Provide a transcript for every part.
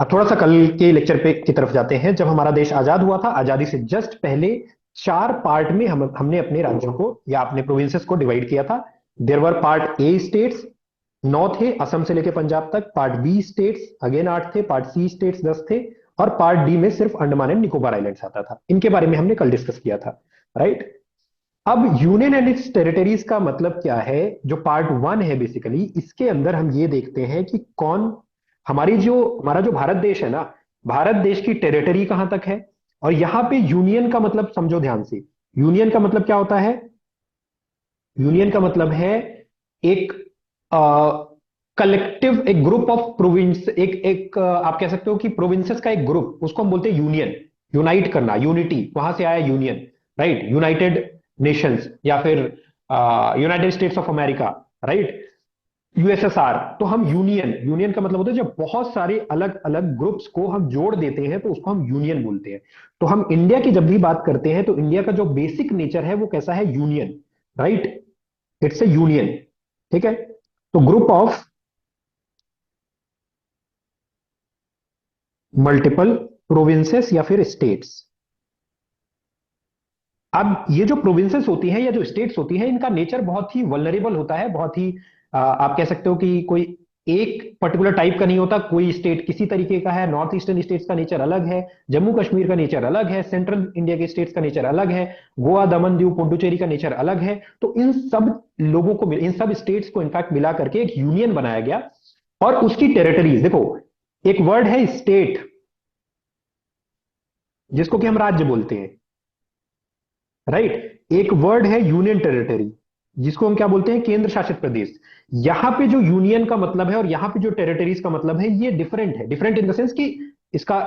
अब थोड़ा सा कल के लेक्चर पे की तरफ जाते हैं। जब हमारा देश आजाद हुआ था, आजादी से जस्ट पहले चार पार्ट में हमने अपने राज्यों को या अपने प्रोविंसेस को डिवाइड किया था। There were part A states, 9 थे असम से लेकर पंजाब तक। पार्ट बी स्टेट्स अगेन 8 थे। पार्ट सी स्टेट्स 10 थे। और पार्ट डी में सिर्फ अंडमान एंड निकोबार आइलैंड्स आता था। इनके बारे में हमने कल डिस्कस किया था, राइट। अब यूनियन एंड इट्स टेरिटरीज का मतलब क्या है? जो पार्ट वन है बेसिकली, इसके अंदर हम ये देखते हैं कि कौन हमारा जो भारत देश है ना, भारत देश की टेरिटरी कहां तक है। और यहां पे यूनियन का मतलब समझो ध्यान से। यूनियन का मतलब क्या होता है? यूनियन का मतलब है एक कलेक्टिव, एक ग्रुप ऑफ प्रोविंस, एक एक आप कह सकते हो कि प्रोविंसेस का एक ग्रुप, उसको हम बोलते हैं यूनियन। यूनाइट करना, यूनिटी, वहां से आया यूनियन, राइट। यूनाइटेड नेशंस या फिर United states of America, right. USSR. तो हम यूनियन, यूनियन का मतलब होता है जब बहुत सारे अलग अलग ग्रुप्स को हम जोड़ देते हैं तो उसको हम यूनियन बोलते हैं। तो हम इंडिया की जब भी बात करते हैं तो इंडिया का जो बेसिक नेचर है वो कैसा है? Union, right. It's A union, ठीक है। तो ग्रुप ऑफ मल्टीपल प्रोविंसेस या फिर स्टेट्स। अब ये जो प्रोविंसेस होती हैं या जो स्टेट्स होती हैं, इनका नेचर बहुत ही वल्नरेबल होता है, बहुत ही आप कह सकते हो कि कोई एक पर्टिकुलर टाइप का नहीं होता। कोई स्टेट किसी तरीके का है। नॉर्थ ईस्टर्न स्टेट्स का नेचर अलग है, जम्मू कश्मीर का नेचर अलग है, सेंट्रल इंडिया के स्टेट्स का नेचर अलग है, गोवा, दमन, दीव, पुडुचेरी का नेचर अलग है। तो इन सब लोगों को, इन सब स्टेट्स को इनफैक्ट मिला करके एक यूनियन बनाया गया। और उसकी टेरिटरीज देखो, एक वर्ड है स्टेट, जिसको कि हम राज्य बोलते हैं, राइट। एक वर्ड है यूनियन टेरिटरी, जिसको हम क्या बोलते हैं? केंद्र शासित प्रदेश। यहां पे जो यूनियन का मतलब है और यहां पे जो टेरिटरीज का मतलब है, ये डिफरेंट है। डिफरेंट इन द सेंस कि इसका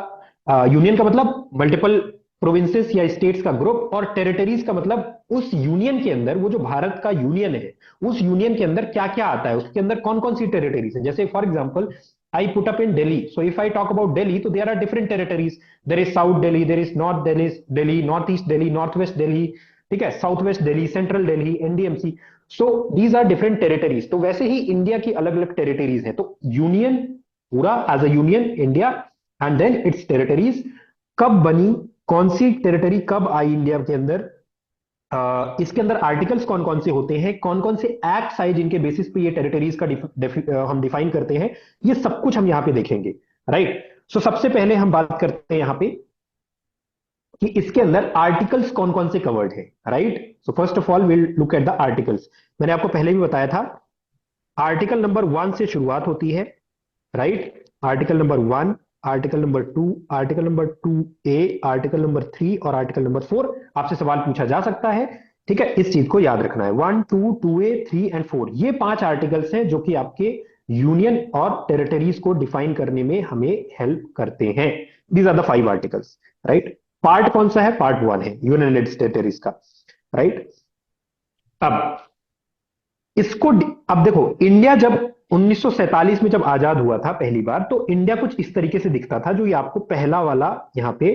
यूनियन का मतलब मल्टीपल प्रोविंसेस या स्टेट्स का ग्रुप, और टेरिटरीज का मतलब उस यूनियन के अंदर, वो जो भारत का यूनियन है, उस यूनियन के अंदर क्या क्या आता है, उसके अंदर कौन कौन सी टेरिटरीज है। जैसे for example, I put up in Delhi, so if I talk about Delhi, तो there are different territories. There is south Delhi, there is north Delhi, Delhi north east Delhi, north west Delhi, ठीक है, south west Delhi, central Delhi, NDMC. So these are different territories. तो वैसे ही India की अलग अलग territories है। तो यूनियन पूरा as a union India, and then its territories कब बनी, कौन सी टेरिटरी कब आई इंडिया के अंदर, इसके अंदर आर्टिकल्स कौन कौन से होते हैं, कौन कौन से एक्ट आए जिनके बेसिस पे ये टेरिटरीज का हम डिफाइन करते हैं, ये सब कुछ हम यहां पे देखेंगे, राइट। सो सबसे पहले हम बात करते हैं यहां पे कि इसके अंदर आर्टिकल्स कौन कौन से कवर्ड है, right. So first of all will look at the articles. मैंने आपको पहले भी बताया था, आर्टिकल नंबर 1 से शुरुआत होती है, right. Article number 1, article number 2, article number 2A, article number 3 और आर्टिकल नंबर 4। आपसे सवाल पूछा जा सकता है, ठीक है। इस चीज को याद रखना है। 1, 2, 2A, 3 एंड 4, ये 5 आर्टिकल्स हैं जो कि आपके यूनियन और टेरिटरीज को डिफाइन करने में हमें हेल्प करते हैं। These are the 5 articles, right. Part कौन सा है? पार्ट 1 है यूनियन एंड टेरिटरीज का, राइट। अब इसको अब देखो, इंडिया जब 1947 में जब आजाद हुआ था पहली बार, तो इंडिया कुछ इस तरीके से दिखता था, जो ये आपको पहला वाला यहां पे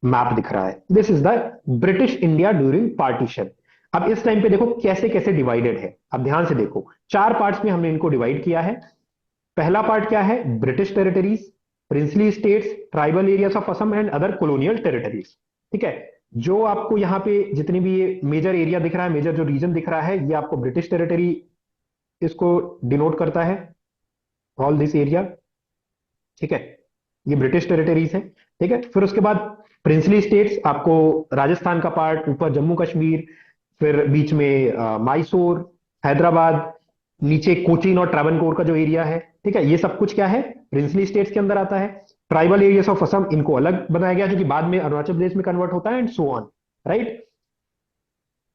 मैप दिख रहा है। This is the British India during partition. अब इस टाइम पे देखो कैसे कैसे डिवाइडेड है। अब ध्यान से देखो, 4 पार्ट्स में हमने इनको डिवाइड किया है। पहला पार्ट क्या है? British territories, princely states, tribal areas of Assam and other colonial territories, ठीक है। जो आपको यहाँ पे जितनी भी ये मेजर एरिया दिख रहा है, मेजर जो रीजन दिख रहा है, ये आपको ब्रिटिश टेरिटरी इसको डिनोट करता है, ऑल दिस एरिया, ठीक है। ये ब्रिटिश टेरिटरीज है, ठीक है। फिर उसके बाद प्रिंसली स्टेट्स, आपको राजस्थान का पार्ट, ऊपर जम्मू कश्मीर, फिर बीच में मैसूर, हैदराबाद, नीचे कोचीन और ट्रावनकोर का जो एरिया है, ठीक है। ये सब कुछ क्या है? प्रिंसली स्टेट्स के अंदर आता है। ट्राइबल एरियाज ऑफ असम, इनको अलग बनाया गया जो कि बाद में अरुणाचल प्रदेश में कन्वर्ट होता है, एंड सो ऑन, राइट,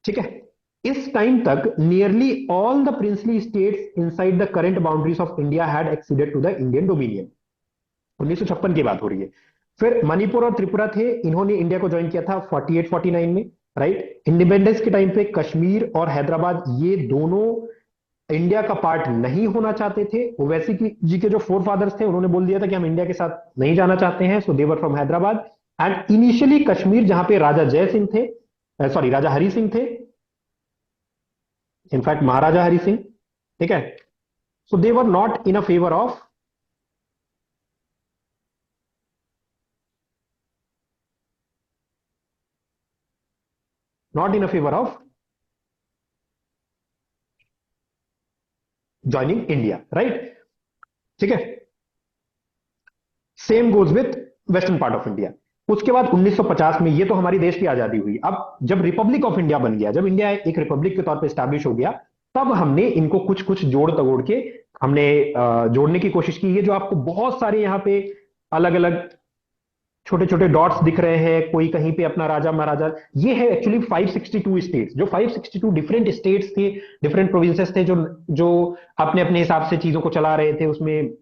ठीक है। इस टाइम तक nearly all the princely states inside the current boundaries of India had acceded to the Indian dominion. 1956 की बात हो रही है। फिर मणिपुर और त्रिपुरा थे, इन्होंने इंडिया को ज्वाइन किया था 48-49 में, राइट। इंडिपेंडेंस के टाइम पे कश्मीर और हैदराबाद, ये दोनों इंडिया का पार्ट नहीं होना चाहते थे। ओवैसी जी के जो फोर फादर्स थे, उन्होंने बोल दिया था कि हम इंडिया के साथ नहीं जाना चाहते हैं, so they were from Hyderabad. And initially Kashmir, जहां पे राजा जय सिंह थे, सॉरी राजा हरि सिंह थे, इनफैक्ट महाराजा हरि सिंह, ठीक है। So they were not in a favour of not in favour of joining India, right? ठीक है, same goes with western part of India. उसके बाद 1950 में, ये तो हमारी देश की आजादी हुई। अब जब रिपब्लिक ऑफ इंडिया बन गया, जब इंडिया एक रिपब्लिक के तौर पे स्टैब्लिश हो गया, तब हमने इनको कुछ कुछ जोड़ तोड़ के हमने जोड़ने की कोशिश की। ये जो आपको बहुत सारे यहाँ पे अलग अलग छोटे छोटे डॉट्स दिख रहे हैं, कोई कहीं पे अपना राजा महाराजा, ये है एक्चुअली 562 स्टेट्स। जो 562 डिफरेंट स्टेट्स थे, डिफरेंट प्रोविंसेस थे, जो जो अपने अपने हिसाब से चीजों को चला रहे थे। उसमें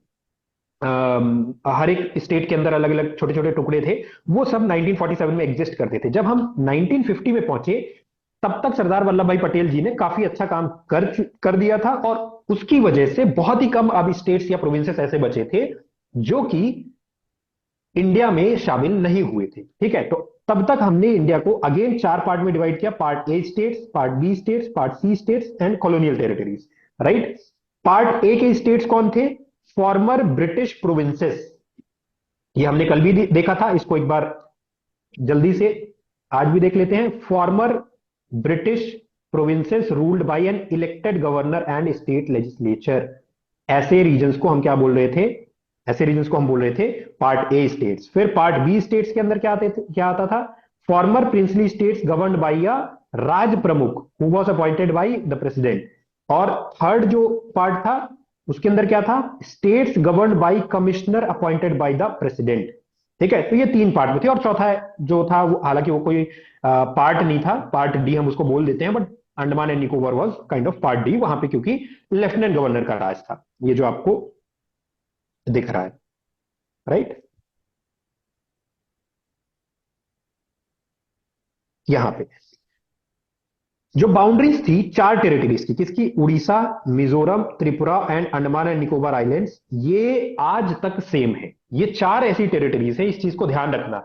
हर एक स्टेट के अंदर अलग अलग छोटे छोटे टुकड़े थे। वो सब 1947 में एग्जिस्ट करते थे। जब हम 1950 में पहुंचे, तब तक सरदार वल्लभ भाई पटेल जी ने काफी अच्छा काम कर दिया था, और उसकी वजह से बहुत ही कम अब स्टेट्स या प्रोविंसेस ऐसे बचे थे जो कि इंडिया में शामिल नहीं हुए थे। ठीक है, तो तब तक हमने इंडिया को अगेन 4 पार्ट में डिवाइड किया: part A states, part B states, part C states and colonial territories, right? Part A के स्टेट्स कौन थे? Former British provinces. ये हमने कल भी देखा था, इसको एक बार जल्दी से आज भी देख लेते हैं। Farmer British provinces ruled by an elected governor and state legislature. ऐसे रीजन्स को हम क्या बोल रहे थे? ऐसे रीजन्स को हम बोल रहे थे पार्ट ए स्टेट्स। फिर पार्ट बी स्टेट्स के अंदर क्या आता था? Former princely states governed by a Rajpramukh who was appointed by the president. और थर्ड जो पार्ट था, उसके अंदर क्या था? States governed by commissioner appointed by the president. ठीक है, तो ये 3 पार्ट में थे। और चौथा जो था, वो हालांकि वो कोई पार्ट नहीं था, पार्ट डी हम उसको बोल देते हैं, but Andaman and Nicobar was kind of part D, वहां पे क्योंकि लेफ्टिनेंट गवर्नर का राज था। ये जो आपको दिख रहा है, राइट? यहां पे जो बाउंड्रीज थी 4 टेरिटरीज की, किसकी? Orissa, Mizoram, Tripura and Andaman and Nicobar islands. ये आज तक सेम है। ये 4 ऐसी टेरिटरीज है, इस चीज को ध्यान रखना।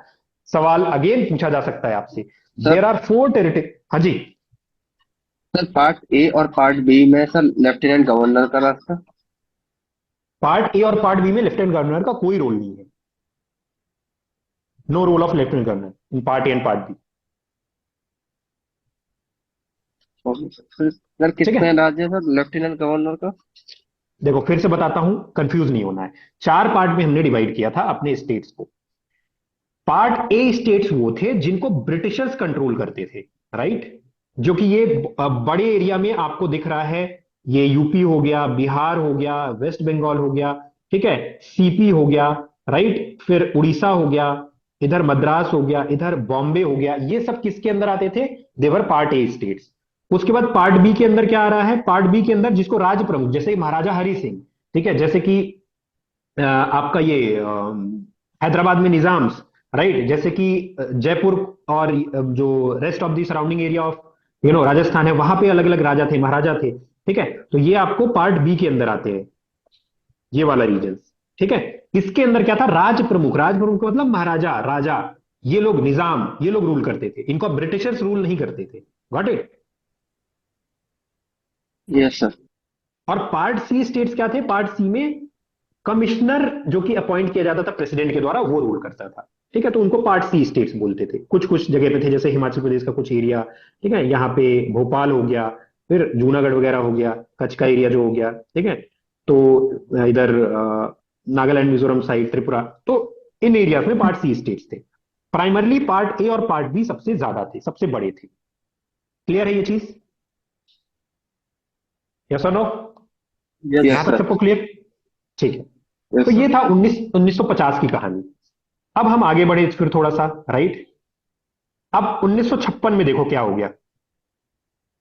सवाल अगेन पूछा जा सकता है आपसे। Sir there are 4 territory. हाँ जी। सर पार्ट ए और पार्ट बी में सर लेफ्टिनेंट गवर्नर का रास्ता। पार्ट ए और पार्ट बी में लेफ्टिनेंट गवर्नर का कोई रोल नहीं है। No role of lieutenant governor in part A and part B. और फिर सर ठीक कितने है, राज्य है सर लेफ्टिनेंट गवर्नर का। देखो फिर से बताता हूं, कंफ्यूज नहीं होना है। 4 पार्ट में हमने डिवाइड किया था अपने स्टेट्स को। पार्ट ए स्टेट्स वो थे जिनको ब्रिटिशर्स कंट्रोल करते थे, राइट? जो कि ये बड़े एरिया में आपको दिख रहा है। ये यूपी हो गया, बिहार हो गया, वेस्ट बंगाल हो गया, ठीक है, सीपी हो गया, राइट? फिर उड़ीसा हो गया, इधर मद्रास हो गया, इधर बॉम्बे हो गया। ये सब किसके अंदर आते थे? देवर पार्ट ए स्टेट्स। उसके बाद पार्ट बी के अंदर क्या आ रहा है? पार्ट बी के अंदर जिसको राज प्रमुख, जैसे महाराजा हरि सिंह, ठीक है, जैसे कि आपका ये हैदराबाद में निजाम्स, राइट? जैसे कि जयपुर और जो rest of the surrounding area of Rajasthan है, वहां पे अलग अलग राजा थे, महाराजा थे। ठीक है, तो ये आपको पार्ट बी के अंदर आते हैं, ये वाला रीजन। ठीक है, इसके अंदर क्या था? राज प्रमुख। राज प्रमुख का मतलब महाराजा, राजा, ये लोग निजाम, ये लोग रूल करते थे। इनको ब्रिटिशर्स रूल नहीं करते थे। Got it? Yes sir. और पार्ट सी स्टेट्स क्या थे? पार्ट सी में कमिश्नर जो कि अपॉइंट किया जाता था प्रेसिडेंट के द्वारा, वो रूल करता था। ठीक है, तो उनको पार्ट सी स्टेट्स बोलते थे। कुछ कुछ जगह पे थे, जैसे हिमाचल प्रदेश का कुछ एरिया, ठीक है, यहाँ पे भोपाल हो गया, फिर जूनागढ़ वगैरह हो गया, कच्छ का एरिया जो हो गया, ठीक है। तो इधर नागालैंड, मिजोरम साइड, त्रिपुरा, तो इन एरियाज में पार्ट सी स्टेट्स थे। प्राइमरली पार्ट ए और पार्ट बी सबसे ज्यादा थे, सबसे बड़े थे। क्लियर है ये चीज? यस और नो? यस यहां तक सर। सबको क्लियर? ठीक है। तो यस ये सर। था 1950 की कहानी। अब हम आगे बढ़े फिर थोड़ा सा, राइट? अब 1956 में देखो क्या हो गया।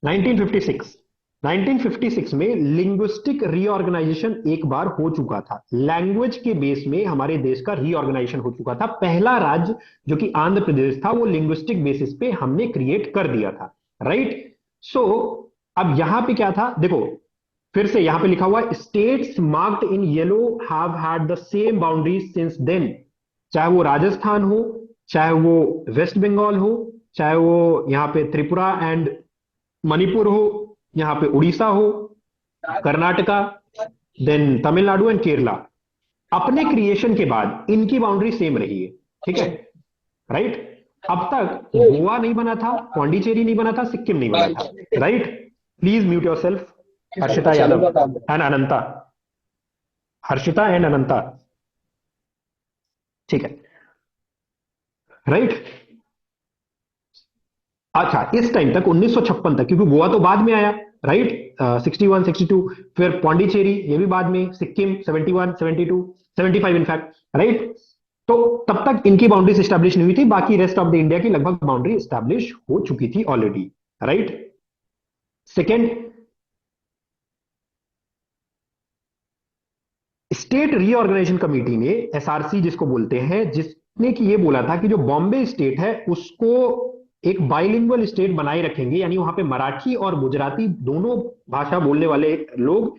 1956, 1956 में लिंग्विस्टिक रीऑर्गेनाइजेशन एक बार हो चुका था। लैंग्वेज के बेस में हमारे देश का रीऑर्गेनाइजेशन हो चुका था। पहला राज्य जो कि आंध्र प्रदेश था, वो लिंग्विस्टिक बेसिस पे हमने क्रिएट कर दिया था, राइट? सो अब यहां पे क्या था, देखो फिर से यहां पे लिखा हुआ है, states marked in yellow have had the same boundaries since then. चाहे वो राजस्थान हो, चाहे वो वेस्ट बंगाल हो, चाहे वो यहाँ पे त्रिपुरा एंड मणिपुर हो, यहाँ पे उड़ीसा हो, कर्नाटका, देन तमिलनाडु एंड केरला, अपने क्रिएशन के बाद इनकी बाउंड्री सेम रही है। ठीक है, राइट? अब तक गोवा नहीं बना था, पौंडीचेरी नहीं बना था, सिक्किम नहीं बना था। Right? Please mute yourself, Harshita Yadav and Ananta. Harshita and Ananta. ठीक है। राइट? अच्छा, इस टाइम तक 1956 तक, क्योंकि गोवा तो बाद में आया। राइट? 61 62, फिर पौंडीचेरी ये भी बाद में, सिक्किम 71 72 75 इनफैक्ट। राइट? तो तब तक इनकी बाउंड्रीज स्टैब्लिश नहीं हुई थी, बाकी रेस्ट ऑफ द इंडिया की लगभग बाउंड्री स्टैब्लिश हो चुकी थी already. Right? Second, state reorganisation committee ने, एसआरसी जिसको बोलते हैं, जिसने कि ये बोला था कि जो बॉम्बे स्टेट है उसको एक बाइलिंगुअल स्टेट बनाए रखेंगे, यानी वहां पे मराठी और गुजराती दोनों भाषा बोलने वाले लोग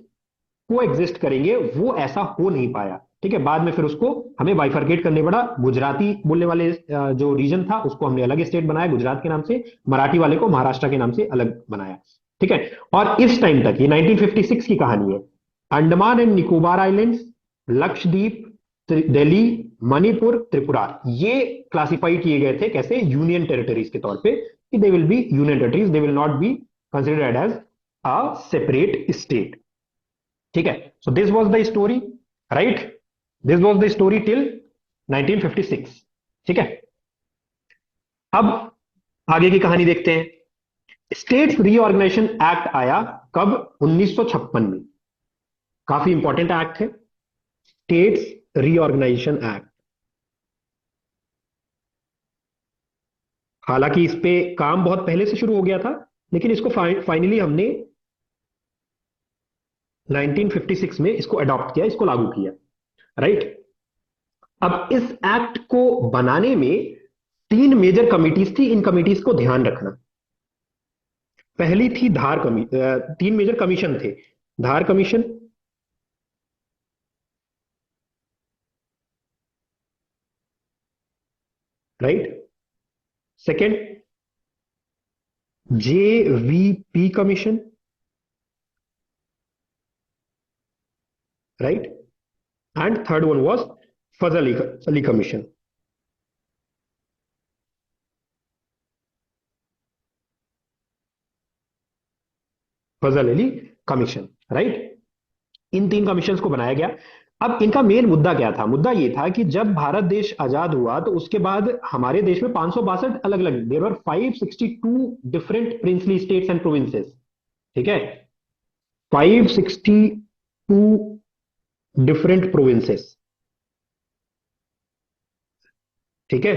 को एग्जिस्ट करेंगे। वो ऐसा हो नहीं पाया। ठीक है? बाद में फिर उसको हमें बाइफरकेट करने पड़ा। गुजराती बोलने वाले जो रीजन था उसको हमने अलग स्टेट बनाया गुजरात के नाम से, मराठी वाले को महाराष्ट्र के नाम से अलग बनाया। ठीक है? और इस टाइम तक, ये 1956 की कहानी है, अंडमान एंड निकोबार आइलैंड्स, लक्षद्वीप, दिल्ली, मणिपुर, त्रिपुरा, ये क्लासिफाई किए गए थे कैसे? यूनियन टेरिटरीज के तौर पे, कि they will be union territories, they will not be considered as a separate state. ठीक है? So this was the story. Right? This was the story till 1956। ठीक है? अब आगे की कहानी देखते हैं। स्टेट्स रीऑर्गेनाइजेशन एक्ट आया कब? 1956 में। काफी इंपॉर्टेंट एक्ट है, स्टेट्स रीऑर्गेनाइजेशन एक्ट। हालांकि इस पे काम बहुत पहले से शुरू हो गया था, लेकिन इसको फाइनली हमने 1956 में इसको अडॉप्ट किया, इसको लागू किया। राइट? अब इस एक्ट को बनाने में तीन मेजर कमिटीज थी, इन कमिटीज को ध्यान रखना। पहली थी तीन मेजर कमीशन थे। Dhar commission, right? Second, JVP commission, right? And third one was Fazal Ali commission. Fazal Ali commission. Right? इन तीन कमीशन को बनाया गया। अब इनका मेन मुद्दा क्या था? मुद्दा ये था कि जब भारत देश आजाद हुआ तो उसके बाद हमारे देश में 562 अलग अलग, there were 562 different princely states and provinces. ठीक है? 562 डिफरेंट प्रोविंसेस। ठीक है?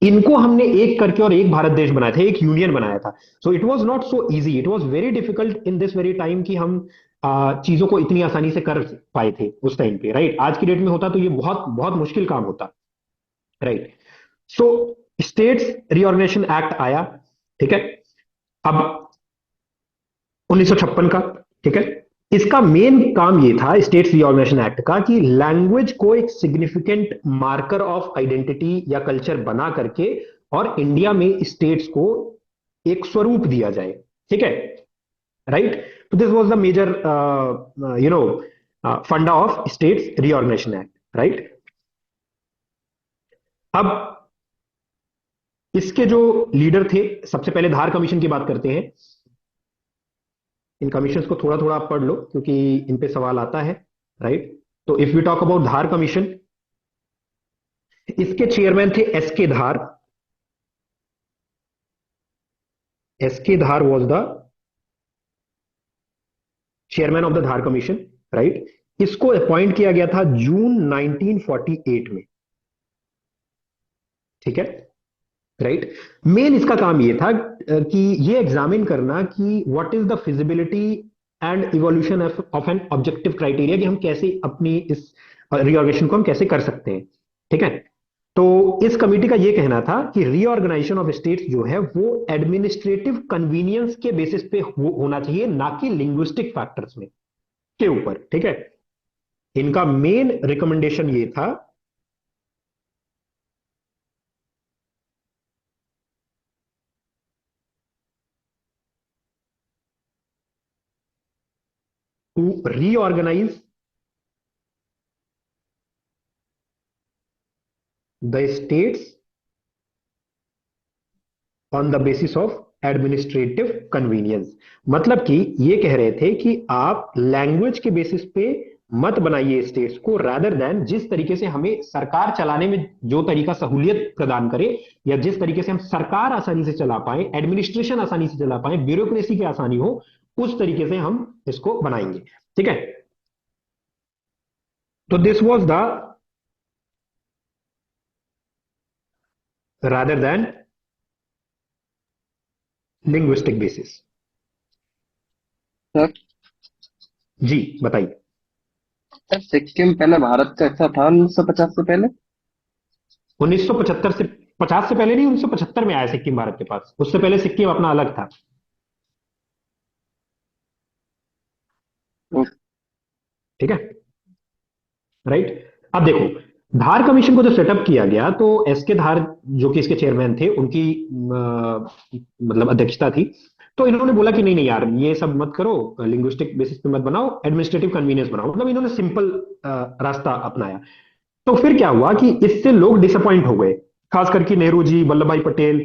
इनको हमने एक करके और एक भारत देश बनाया था, एक यूनियन बनाया था। So it was not so easy, it was very difficult in this very time कि हम चीजों को इतनी आसानी से कर पाए थे उस टाइम पे। राइट? आज की डेट में होता तो ये बहुत बहुत मुश्किल काम होता। Right? So states reorganisation act आया। ठीक है? अब 1956 का। ठीक है? इसका मेन काम ये था स्टेट्स रीऑर्गेनाइजेशन एक्ट का कि लैंग्वेज को एक सिग्निफिकेंट मार्कर ऑफ आइडेंटिटी या कल्चर बना करके और इंडिया में स्टेट्स को एक स्वरूप दिया जाए। ठीक है? राइट? तो this was the major you know funda of states reorganisation act. Right? अब इसके जो लीडर थे, सबसे पहले धार कमीशन की बात करते हैं। इन कमीशंस को थोड़ा थोड़ा आप पढ़ लो क्योंकि इन पे सवाल आता है। राइट? तो if we talk about Dhar commission, इसके चेयरमैन थे S K Dhar. S K Dhar was the chairman of the Dhar commission. Right? इसको अपॉइंट किया गया था जून 1948 में। ठीक है? राइट? मेन इसका काम ये था कि ये एग्जामिन करना कि what is the feasibility and evolution of an objective criteria, कि हम कैसे अपनी इस रिऑर्गेनाइजेशन को हम कैसे कर सकते हैं। ठीक है? तो इस कमेटी का यह कहना था कि रीऑर्गेनाइजेशन ऑफ स्टेट्स जो है वो एडमिनिस्ट्रेटिव कन्वीनियंस के बेसिस पे होना चाहिए, ना कि लिंग्विस्टिक फैक्टर्स में के ऊपर। ठीक है? इनका मेन रिकमेंडेशन ये था to reorganise the states on the basis of administrative convenience. मतलब कि ये कह रहे थे कि आप लैंग्वेज के बेसिस पे मत बनाइए स्टेट्स को, रादर देन जिस तरीके से हमें सरकार चलाने में जो तरीका सहूलियत प्रदान करे, या जिस तरीके से हम सरकार आसानी से चला पाए, एडमिनिस्ट्रेशन आसानी से चला पाए, ब्यूरोक्रेसी की आसानी हो, उस तरीके से हम इसको बनाएंगे। ठीक है, तो this was the rather than linguistic basis. Sir ji बताइए। सर सिक्किम पहले भारत का हिस्सा था 1950 से पहले। 1975 से, 50 से पहले नहीं, 1975 में आया सिक्किम भारत के पास, उससे पहले सिक्किम अपना अलग था। ओ, ठीक है, राइट। अब देखो, धार कमीशन को जो सेटअप किया गया, तो एस के धार जो कि इसके चेयरमैन थे, उनकी मतलब अध्यक्षता थी। तो इन्होंने बोला कि नहीं नहीं यार, ये सब मत करो, लिंग्विस्टिक बेसिस पे मत बनाओ, एडमिनिस्ट्रेटिव कन्वीनियंस बनाओ। मतलब इन्होंने सिंपल रास्ता अपनाया। तो फिर क्या हुआ कि इससे लोग डिसअपॉइंट हो गए, खास करके Nehru ji, Vallabh Bhai Patel,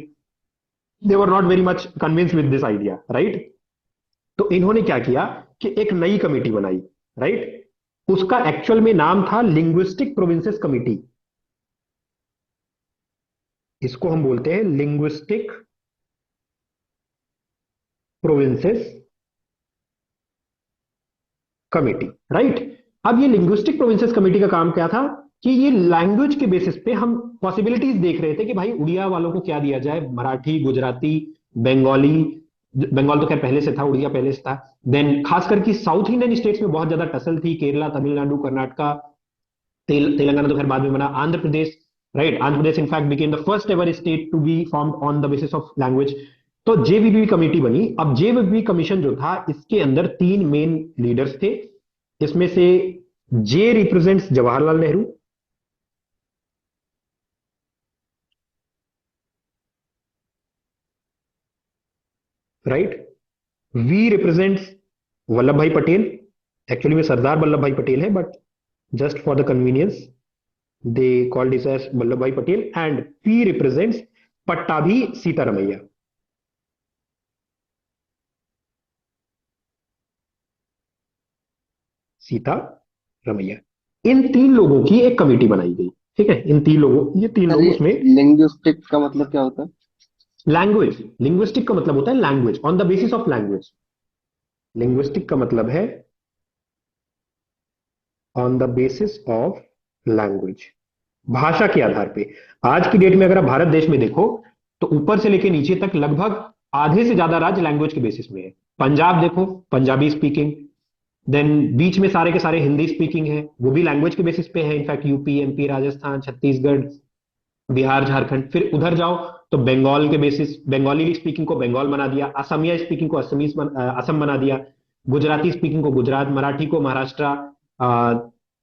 they were not very much convince with this idea, right. तो इन्होंने क्या किया कि एक नई कमेटी बनाई, राइट। उसका एक्चुअल में नाम था लिंग्विस्टिक प्रोविंसेस कमेटी। इसको हम बोलते हैं लिंग्विस्टिक प्रोविंसेस कमेटी, राइट। अब ये लिंग्विस्टिक प्रोविंसेस कमेटी का काम क्या था कि ये लैंग्वेज के बेसिस पे हम पॉसिबिलिटीज देख रहे थे कि भाई उड़िया वालों को क्या दिया जाए, मराठी, गुजराती, बंगाली। बंगाल तो खैर पहले से था, उड़िया पहले से था। देन खासकर की साउथ इंडियन स्टेट्स में बहुत ज्यादा टसल थी, केरला, तमिलनाडु, कर्नाटका, तेलंगाना तो खैर बाद में बना, Andhra Pradesh, right. Andhra Pradesh in fact became the first ever state to be formed on the basis of language. तो जेवीबी कमेटी बनी। अब जेवीबी कमीशन जो था, इसके अंदर तीन मेन लीडर्स थे। इसमें से J represents Jawaharlal Nehru, right. V represents Vallabh Bhai Patel. Actually में सरदार वल्लभ भाई पटेल है, but just for the convenience they called it as Vallabh Bhai Patel. And P represents Pattabhi Sitaramayya, Sitaramayya. इन तीन लोगों की एक कमेटी बनाई गई। ठीक है, इन तीन लोगों, ये तीन सर लोग ये उसमें। लिंग्विस्टिक का मतलब क्या होता है? लैंग्वेज, लिंग्विस्टिक का मतलब होता है language, on the basis of language. Linguistic का मतलब है on the basis of language, भाषा के आधार पे। आज की डेट में अगर आप भारत देश में देखो, तो ऊपर से लेके नीचे तक लगभग आधे से ज्यादा राज्य लैंग्वेज के बेसिस में है। पंजाब देखो, पंजाबी स्पीकिंग। देन बीच में सारे के सारे हिंदी स्पीकिंग है, वो भी लैंग्वेज के बेसिस पे है। In fact UP, MP, Rajasthan, Chhattisgarh, Bihar, Jharkhand. फिर उधर जाओ तो बंगाल के बेसिस, बंगाली स्पीकिंग को बंगाल बना दिया, असमिया स्पीकिंग को असम बना दिया, गुजराती स्पीकिंग को गुजरात, मराठी को महाराष्ट्र,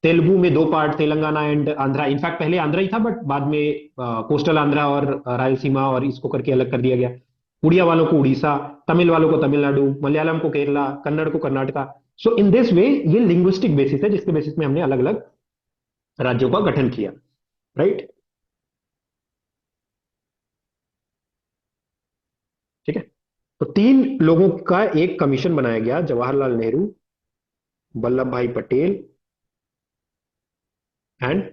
तेलुगु में दो part, Telangana and Andhra. In fact पहले आंध्रा ही था, बट बाद में कोस्टल आंध्रा और रायलसीमा और इसको करके अलग कर दिया गया। उड़िया वालों को उड़ीसा, तमिल वालों को तमिलनाडु, मलयालम को केरला, कन्नड़ को कर्नाटका। सो इन दिस वे ये लिंग्विस्टिक बेसिस है, जिसके बेसिस में हमने अलग अलग राज्यों का गठन किया, राइट। ठीक है, तो तीन लोगों का एक कमीशन बनाया गया, जवाहरलाल नेहरू, वल्लभ भाई पटेल एंड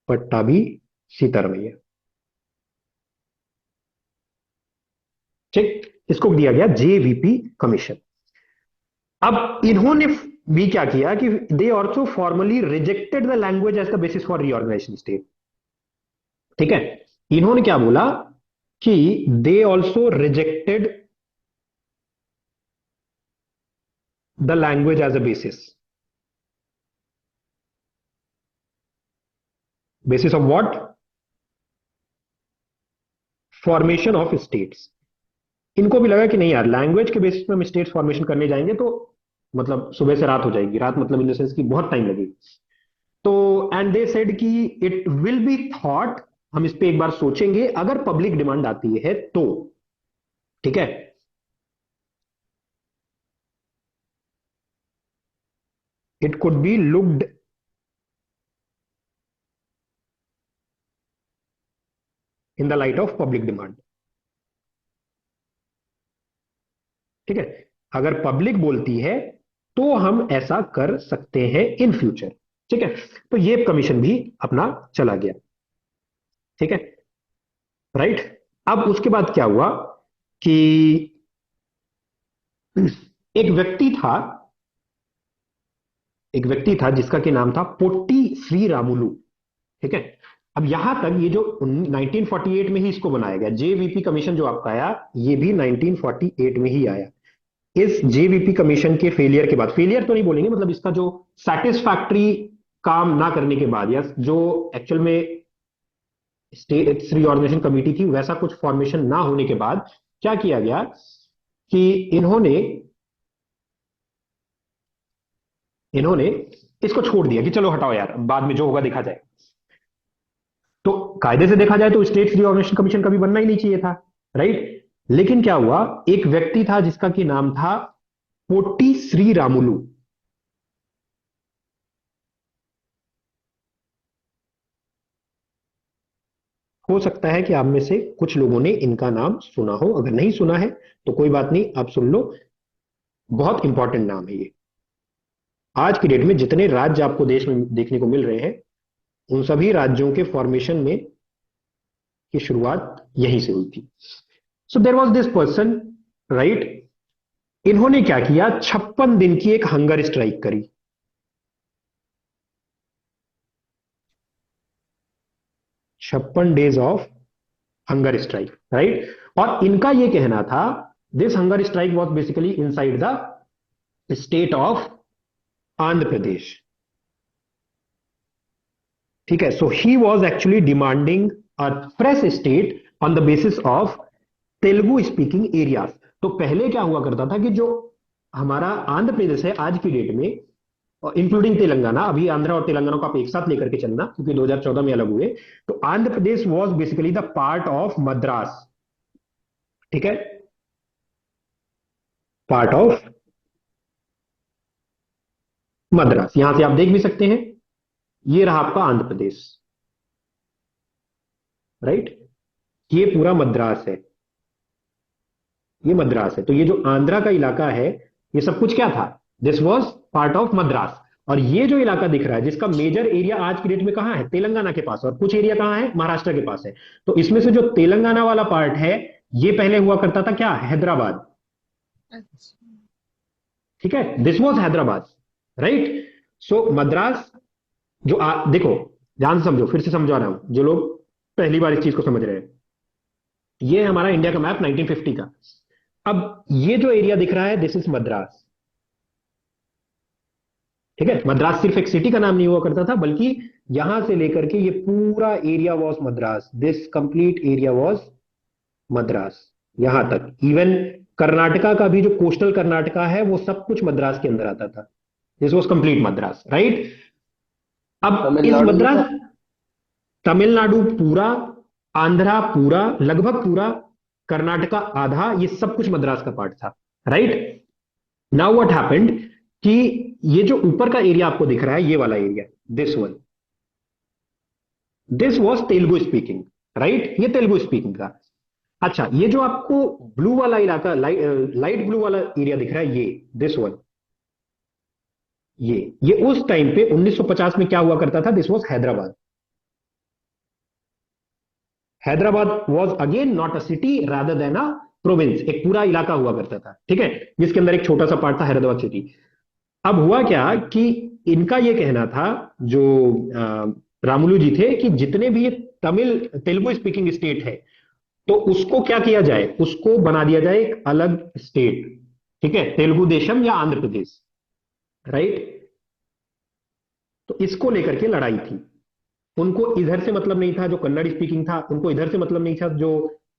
पट्टाभी सीतारमैया। ठीक, इसको दिया गया जेवीपी कमीशन। अब इन्होंने भी क्या किया कि they also formally rejected the language as the basis for reorganisation state. ठीक है, इन्होंने क्या बोला कि they also rejected the language as a basis, basis of what, formation of states. इनको भी लगा कि नहीं यार, लैंग्वेज के बेसिस पे हम स्टेट फॉर्मेशन करने जाएंगे तो मतलब सुबह से रात हो जाएगी, रात मतलब इन द सेंस कि बहुत टाइम लगेगी। तो एंड दे सेड कि इट विल बी थॉट, हम इस पे एक बार सोचेंगे, अगर पब्लिक डिमांड आती है तो। ठीक है, it could be looked in the light of public demand. ठीक है, अगर पब्लिक बोलती है तो हम ऐसा कर सकते हैं इन फ्यूचर। ठीक है, तो ये कमीशन भी अपना चला गया। ठीक है, राइट। अब उसके बाद क्या हुआ कि एक व्यक्ति था, एक व्यक्ति था जिसका कि नाम था पोट्टी श्री रामुलु। ठीक है, अब यहां तक ये जो 1948 में ही इसको बनाया गया, जेवीपी कमीशन जो आपका आया, ये भी 1948 में ही आया। इस जेवीपी कमीशन के फेलियर के बाद, फेलियर तो नहीं बोलेंगे, मतलब इसका जो सेटिस्फैक्टरी काम ना करने के बाद, या जो एक्चुअल में स्टेट रीऑर्गेनाइजेशन कमेटी थी वैसा कुछ फॉर्मेशन ना होने के बाद, क्या किया गया कि इन्होंने इन्होंने इसको छोड़ दिया कि चलो हटाओ यार, बाद में जो होगा देखा जाए। तो कायदे से देखा जाए तो स्टेट रीऑर्गेनाइजेशन कमीशन कभी बनना ही नहीं चाहिए था, राइट। लेकिन क्या हुआ, एक व्यक्ति था जिसका कि नाम था पोट्टी श्री रामुलु। हो सकता है कि आप में से कुछ लोगों ने इनका नाम सुना हो, अगर नहीं सुना है तो कोई बात नहीं, आप सुन लो। बहुत इंपॉर्टेंट नाम है ये। आज की डेट में जितने राज्य आपको देश में देखने को मिल रहे हैं, उन सभी राज्यों के फॉर्मेशन में की शुरुआत यहीं से हुई थी। So there was this person, right. इन्होंने क्या किया, 56 दिन की एक हंगर स्ट्राइक करी। 56 days of hunger strike, right. और इनका यह कहना था, this hunger strike was basically inside the state of Andhra Pradesh. ठीक है, so he was actually demanding a fresh state on the basis of Telugu speaking areas. तो पहले क्या हुआ करता था कि जो हमारा आंध्र प्रदेश है आज की डेट में, इंक्लूडिंग तेलंगाना, अभी आंध्र और तेलंगाना को आप एक साथ लेकर के चलना क्योंकि 2014 में अलग हुए, तो Andhra Pradesh was basically the part of Madras. ठीक है, पार्ट ऑफ मद्रास, यहां से आप देख भी सकते हैं, ये रहा आपका आंध्र प्रदेश, राइट। ये पूरा मद्रास है, ये मद्रास है। तो ये जो आंध्रा का इलाका है, ये सब कुछ क्या था, this was part of Madras. और ये जो इलाका दिख रहा है जिसका मेजर एरिया आज की डेट में कहां है, तेलंगाना के पास, और कुछ एरिया कहां है, महाराष्ट्र के पास है। तो इसमें से जो तेलंगाना वाला पार्ट है, ये पहले हुआ करता था क्या, हैदराबाद। अच्छा। ठीक है, दिस वाज हैदराबाद, राइट। सो मद्रास, जो देखो, ध्यान से समझो, फिर से समझा रहा हूं जो लोग पहली बार इस चीज को समझ रहे हैं। ये है हमारा इंडिया का मैप 1950 का। अब ये जो एरिया दिख रहा है, दिस इज मद्रास। ठीक है, मद्रास सिर्फ एक सिटी का नाम नहीं हुआ करता था, बल्कि यहां से लेकर के ये पूरा area was Madras, this complete area was Madras. यहां तक इवन कर्नाटका का भी, जो कोस्टल कर्नाटका है, वो सब कुछ मद्रास के अंदर आता था। This was complete Madras, right. अब इस तमिलनाडु भी था। मद्रास, तमिलनाडु पूरा, आंध्रा पूरा, लगभग पूरा, कर्नाटका आधा, ये सब कुछ मद्रास का पार्ट था, राइट। नाउ व्हाट हैपेंड कि ये जो ऊपर का एरिया आपको दिख रहा है, ये वाला area, this one, this was Telugu speaking, right. ये तेलुगु स्पीकिंग का। अच्छा, ये जो आपको ब्लू वाला इलाका, लाइट ब्लू वाला एरिया दिख रहा है, ये दिस वन, ये उस टाइम पे 1950 में क्या हुआ करता था, this was Hyderabad. Hyderabad was again not a city rather than a province, एक पूरा इलाका हुआ करता था, ठीक है, जिसके अंदर एक छोटा सा पार्ट था हैदराबाद सिटी। अब हुआ क्या कि इनका यह कहना था, जो रामुलु जी थे, कि जितने भी ये तमिल तेलुगु स्पीकिंग स्टेट है, तो उसको क्या किया जाए, उसको बना दिया जाए एक अलग स्टेट। ठीक है, तेलुगु देशम या आंध्र प्रदेश, राइट। तो इसको लेकर के लड़ाई थी। उनको इधर से मतलब नहीं था जो कन्नड़ स्पीकिंग था, उनको इधर से मतलब नहीं था जो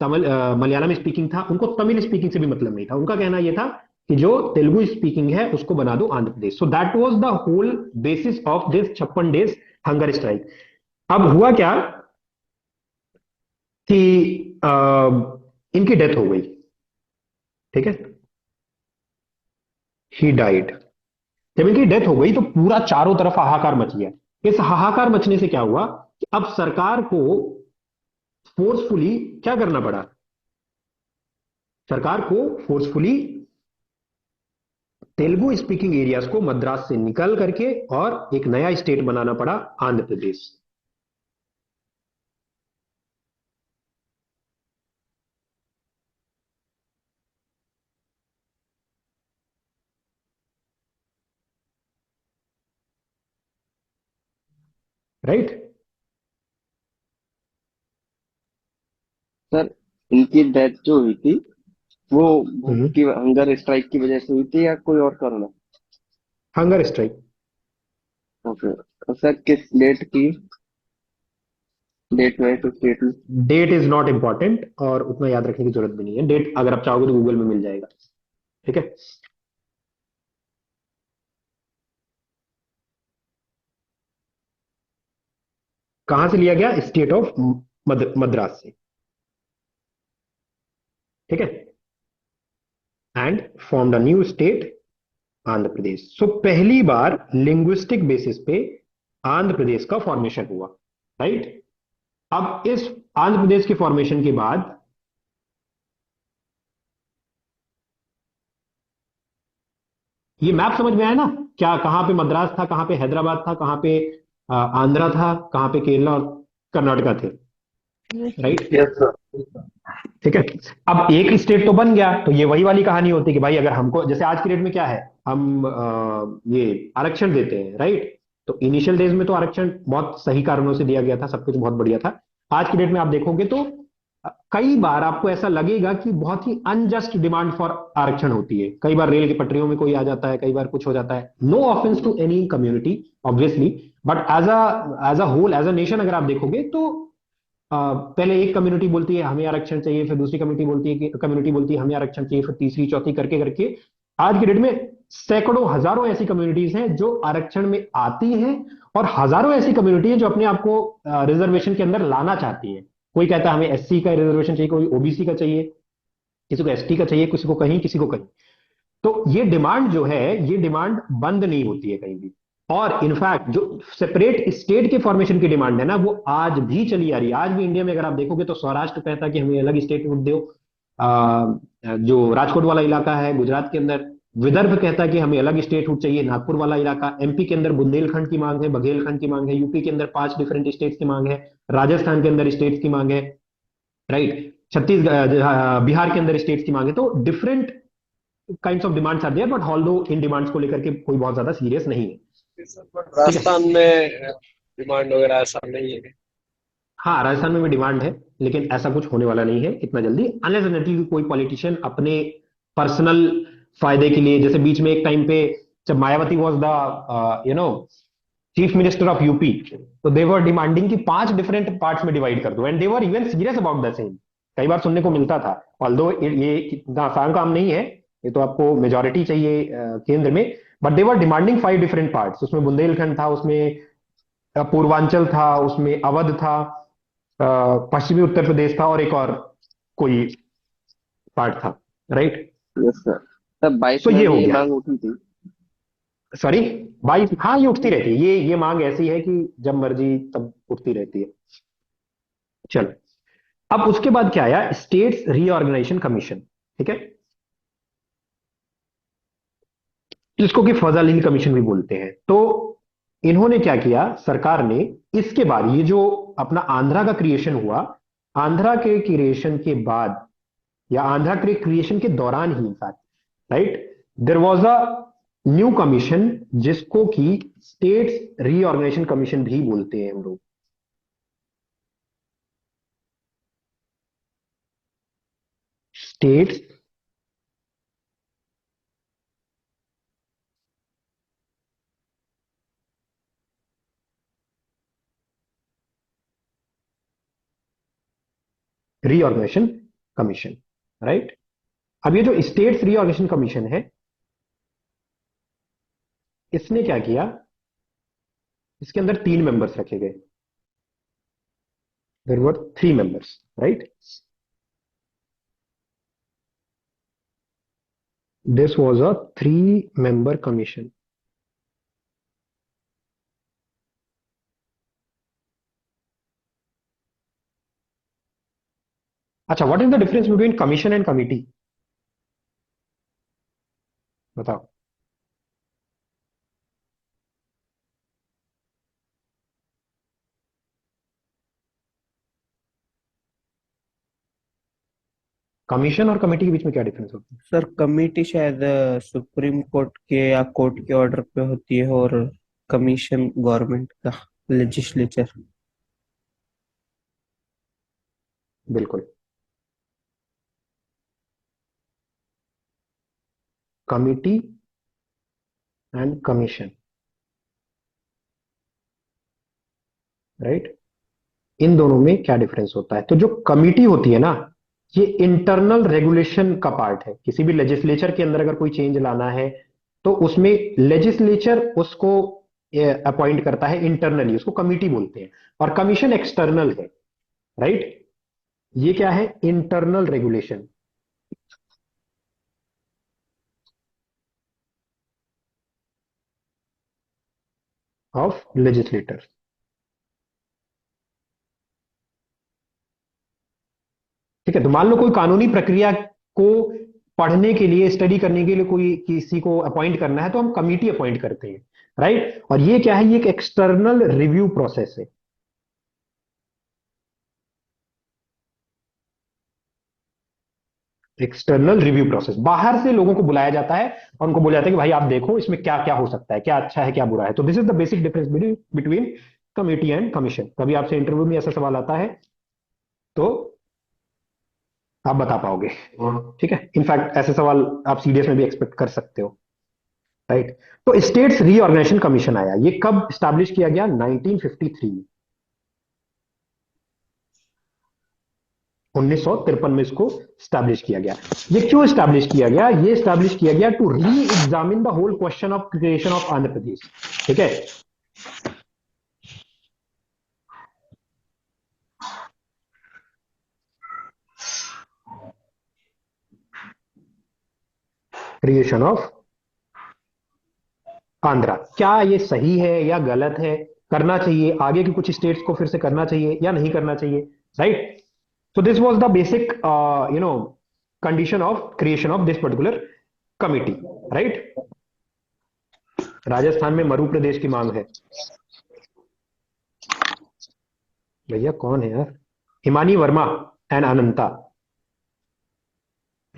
तमिल मलयालम स्पीकिंग था, उनको तमिल स्पीकिंग से भी मतलब नहीं था। उनका कहना यह था कि जो तेलुगु स्पीकिंग है उसको बना दो Andhra Pradesh. So that was the whole basis of this 56 days hunger strike. अब हुआ क्या कि इनकी डेथ हो गई। ठीक है, ही डाइड। जब इनकी डेथ हो गई तो पूरा चारों तरफ हाहाकार मच गया। इस हाहाकार मचने से क्या हुआ कि अब सरकार को फोर्सफुली क्या करना पड़ा, सरकार को फोर्सफुली तेलुगु स्पीकिंग एरियाज को मद्रास से निकल करके और एक नया स्टेट बनाना पड़ा, आंध्र प्रदेश। राइट। सर इनकी डेथ जो हुई थी वो भूख की हंगर स्ट्राइक की वजह से हुई थी या कोई और कारण है? Hunger strike. ओके। तो सर किस डेट की, डेट में, किस डेट में? डेट इज नॉट इंपॉर्टेंट और उतना याद रखने की जरूरत भी नहीं है, डेट अगर आप चाहोगे तो गूगल में मिल जाएगा। ठीक है। कहां से लिया गया? स्टेट ऑफ मद्रास से। ठीक है। And formed a new state, Andhra Pradesh. So पहली बार लिंग्विस्टिक बेसिस पे आंध्र प्रदेश का फॉर्मेशन हुआ। राइट। अब इस आंध्र प्रदेश के फॉर्मेशन के बाद ये मैप समझ में आया ना? क्या कहां पे मद्रास था, कहां पे हैदराबाद था, कहां पे आंध्रा था, कहां पे केरला और कर्नाटका थे। Yes sir. Right. Yes sir. ठीक है। अब एक स्टेट तो बन गया, तो ये वही वाली कहानी होती है कि भाई अगर हमको, जैसे आज की डेट में क्या है, हम ये आरक्षण देते हैं। राइट। तो इनिशियल डेज में तो आरक्षण बहुत सही कारणों से दिया गया था, सब कुछ बहुत बढ़िया था। आज की डेट में आप देखोगे तो कई बार आपको ऐसा लगेगा कि बहुत ही अनजस्ट डिमांड फॉर आरक्षण होती है। कई बार रेल की पटरियों में कोई आ जाता है, कई बार कुछ हो जाता है। No offence to any community obviously, but as a whole, as a nation अगर आप देखोगे तो पहले एक कम्युनिटी बोलती है हमें आरक्षण चाहिए, फिर दूसरी कम्युनिटी बोलती है हमें आरक्षण चाहिए, फिर तीसरी चौथी करके करके आज की डेट में सैकड़ों हजारों ऐसी कम्युनिटीज हैं जो आरक्षण में आती हैं, और हजारों ऐसी कम्युनिटी है जो अपने आप को रिजर्वेशन के अंदर लाना चाहती है। कोई कहता है हमें एससी का रिजर्वेशन चाहिए, कोई ओबीसी का चाहिए, किसी को एसटी का चाहिए, किसी को कहीं, किसी को कहीं। तो ये डिमांड जो है, ये डिमांड बंद नहीं होती है कहीं भी। और इनफैक्ट जो सेपरेट स्टेट के फॉर्मेशन की डिमांड है ना, वो आज भी चली आ रही है। आज भी इंडिया में अगर आप देखोगे तो सौराष्ट्र कहता है कि हमें अलग स्टेट दो। जो राजकोट वाला इलाका है गुजरात के अंदर, विदर्भ कहता है कि हमें अलग स्टेट हुड चाहिए। नागपुर वाला इलाका, एमपी के अंदर बुंदेलखंड की मांग है, बघेलखंड की मांग है। यूपी के अंदर 5 डिफरेंट स्टेट्स की मांग है। राजस्थान के अंदर स्टेट्स की मांग है। राइट। छत्तीसगढ़, बिहार के अंदर स्टेट्स की मांग है। तो different kinds of demands are there, but although इन डिमांड्स को लेकर के कोई बहुत ज्यादा सीरियस नहीं है। ठीक है। राजस्थान में डिमांड वगैरह ऐसा नहीं है। हाँ, राजस्थान में भी डिमांड है, लेकिन ऐसा कुछ होने वाला नहीं है इतना जल्दी, अनलेस एंड अनटिल कोई पॉलिटिशियन अपने पर्सनल फायदे के लिए, जैसे बीच में एक टाइम पे जब Mayawati was the chief minister of UP, तो दे वर डिमांडिंग कि 5 डिफरेंट पार्ट्स में डिवाइड कर दो, and they were even serious about the same. कई बार सुनने को मिलता था। ऑल्दो ये इतना आसान काम नहीं है, ये तो आपको मेजोरिटी चाहिए केंद्र में। But they were demanding 5 different parts. उसमें बुंदेलखंड था, उसमें पूर्वांचल था, उसमें अवध था, पश्चिमी उत्तर प्रदेश था, और एक और कोई पार्ट था। राइट। Yes sir. तब 22 सो में ये भी हो ये गया। मांग उठी थी। सॉरी। 22, हाँ ये उठती रहती है, ये मांग ऐसी है कि जब मर्जी तब उठती रहती है। चलो। अब उसके बाद क्या आया? States reorganisation commission. ठीक है। जिसको कि फजालील कमीशन भी बोलते हैं। तो इन्होंने क्या किया, सरकार ने, इसके बाद ये जो अपना आंध्रा का क्रिएशन हुआ, आंध्रा के क्रिएशन के बाद या आंध्रा के क्रिएशन के दौरान ही in fact, right, there was a new commission जिसको कि स्टेट्स रीऑर्गेनाइजेशन कमीशन भी बोलते हैं हम लोग। States reorganisation commission. राइट। अब ये जो स्टेट्स रीऑर्गेनाइजेशन कमीशन है, इसने क्या किया, इसके अंदर 3 मेंबर्स रखे गए। There were 3 members. Right. This was a 3 member commission. अच्छा, what is the difference between commission and committee? बताओ। कमीशन और कमेटी के बीच में क्या डिफरेंस होता है? सर कमेटी शायद सुप्रीम कोर्ट के या कोर्ट के ऑर्डर पे होती है, और कमीशन गवर्नमेंट का, लेजिस्लेचर। बिल्कुल। Committee and commission, right. इन दोनों में क्या डिफरेंस होता है? तो जो कमिटी होती है ना, ये इंटरनल रेगुलेशन का पार्ट है। किसी भी लेजिस्लेचर के अंदर अगर कोई चेंज लाना है तो उसमें लेजिस्लेचर उसको अपॉइंट करता है इंटरनली, उसको कमिटी बोलते हैं। और कमीशन एक्सटर्नल है, राइट। ये क्या है? Internal regulation of legislator. ठीक है, तो मान लो कोई कानूनी प्रक्रिया को पढ़ने के लिए, स्टडी करने के लिए कोई किसी को अपॉइंट करना है तो हम कमिटी अपॉइंट करते हैं, राइट। और ये क्या है? ये एक एक्सटर्नल रिव्यू प्रोसेस है। एक्सटर्नल रिव्यू प्रोसेस, बाहर से लोगों को बुलाया जाता है और उनको बोला जाता है कि भाई आप देखो इसमें क्या क्या हो सकता है, क्या अच्छा है क्या बुरा है। तो this is the basic difference between committee and commission. कभी आपसे इंटरव्यू में ऐसा सवाल आता है तो आप बता पाओगे। ठीक है, इनफैक्ट ऐसे सवाल आप सीडीएस में भी एक्सपेक्ट कर सकते हो, राइट। तो स्टेट्स रीऑर्गेनाइजेशन कमीशन आया, ये कब स्टैब्लिश किया गया? 1953 में, 1953 में इसको स्टैब्लिश किया गया। ये क्यों स्टैब्लिश किया गया? ये स्टैब्लिश किया गया to reexamine the whole question of creation of Andhra Pradesh. ठीक है, क्रिएशन ऑफ आंध्रा, क्या ये सही है या गलत है, करना चाहिए, आगे की कुछ स्टेट्स को फिर से करना चाहिए या नहीं करना चाहिए, right. So this was the basic, condition of creation of this particular committee, right? Rajasthan में मरु प्रदेश की मांग है। भैया कौन है यार? Himani Verma and Ananta,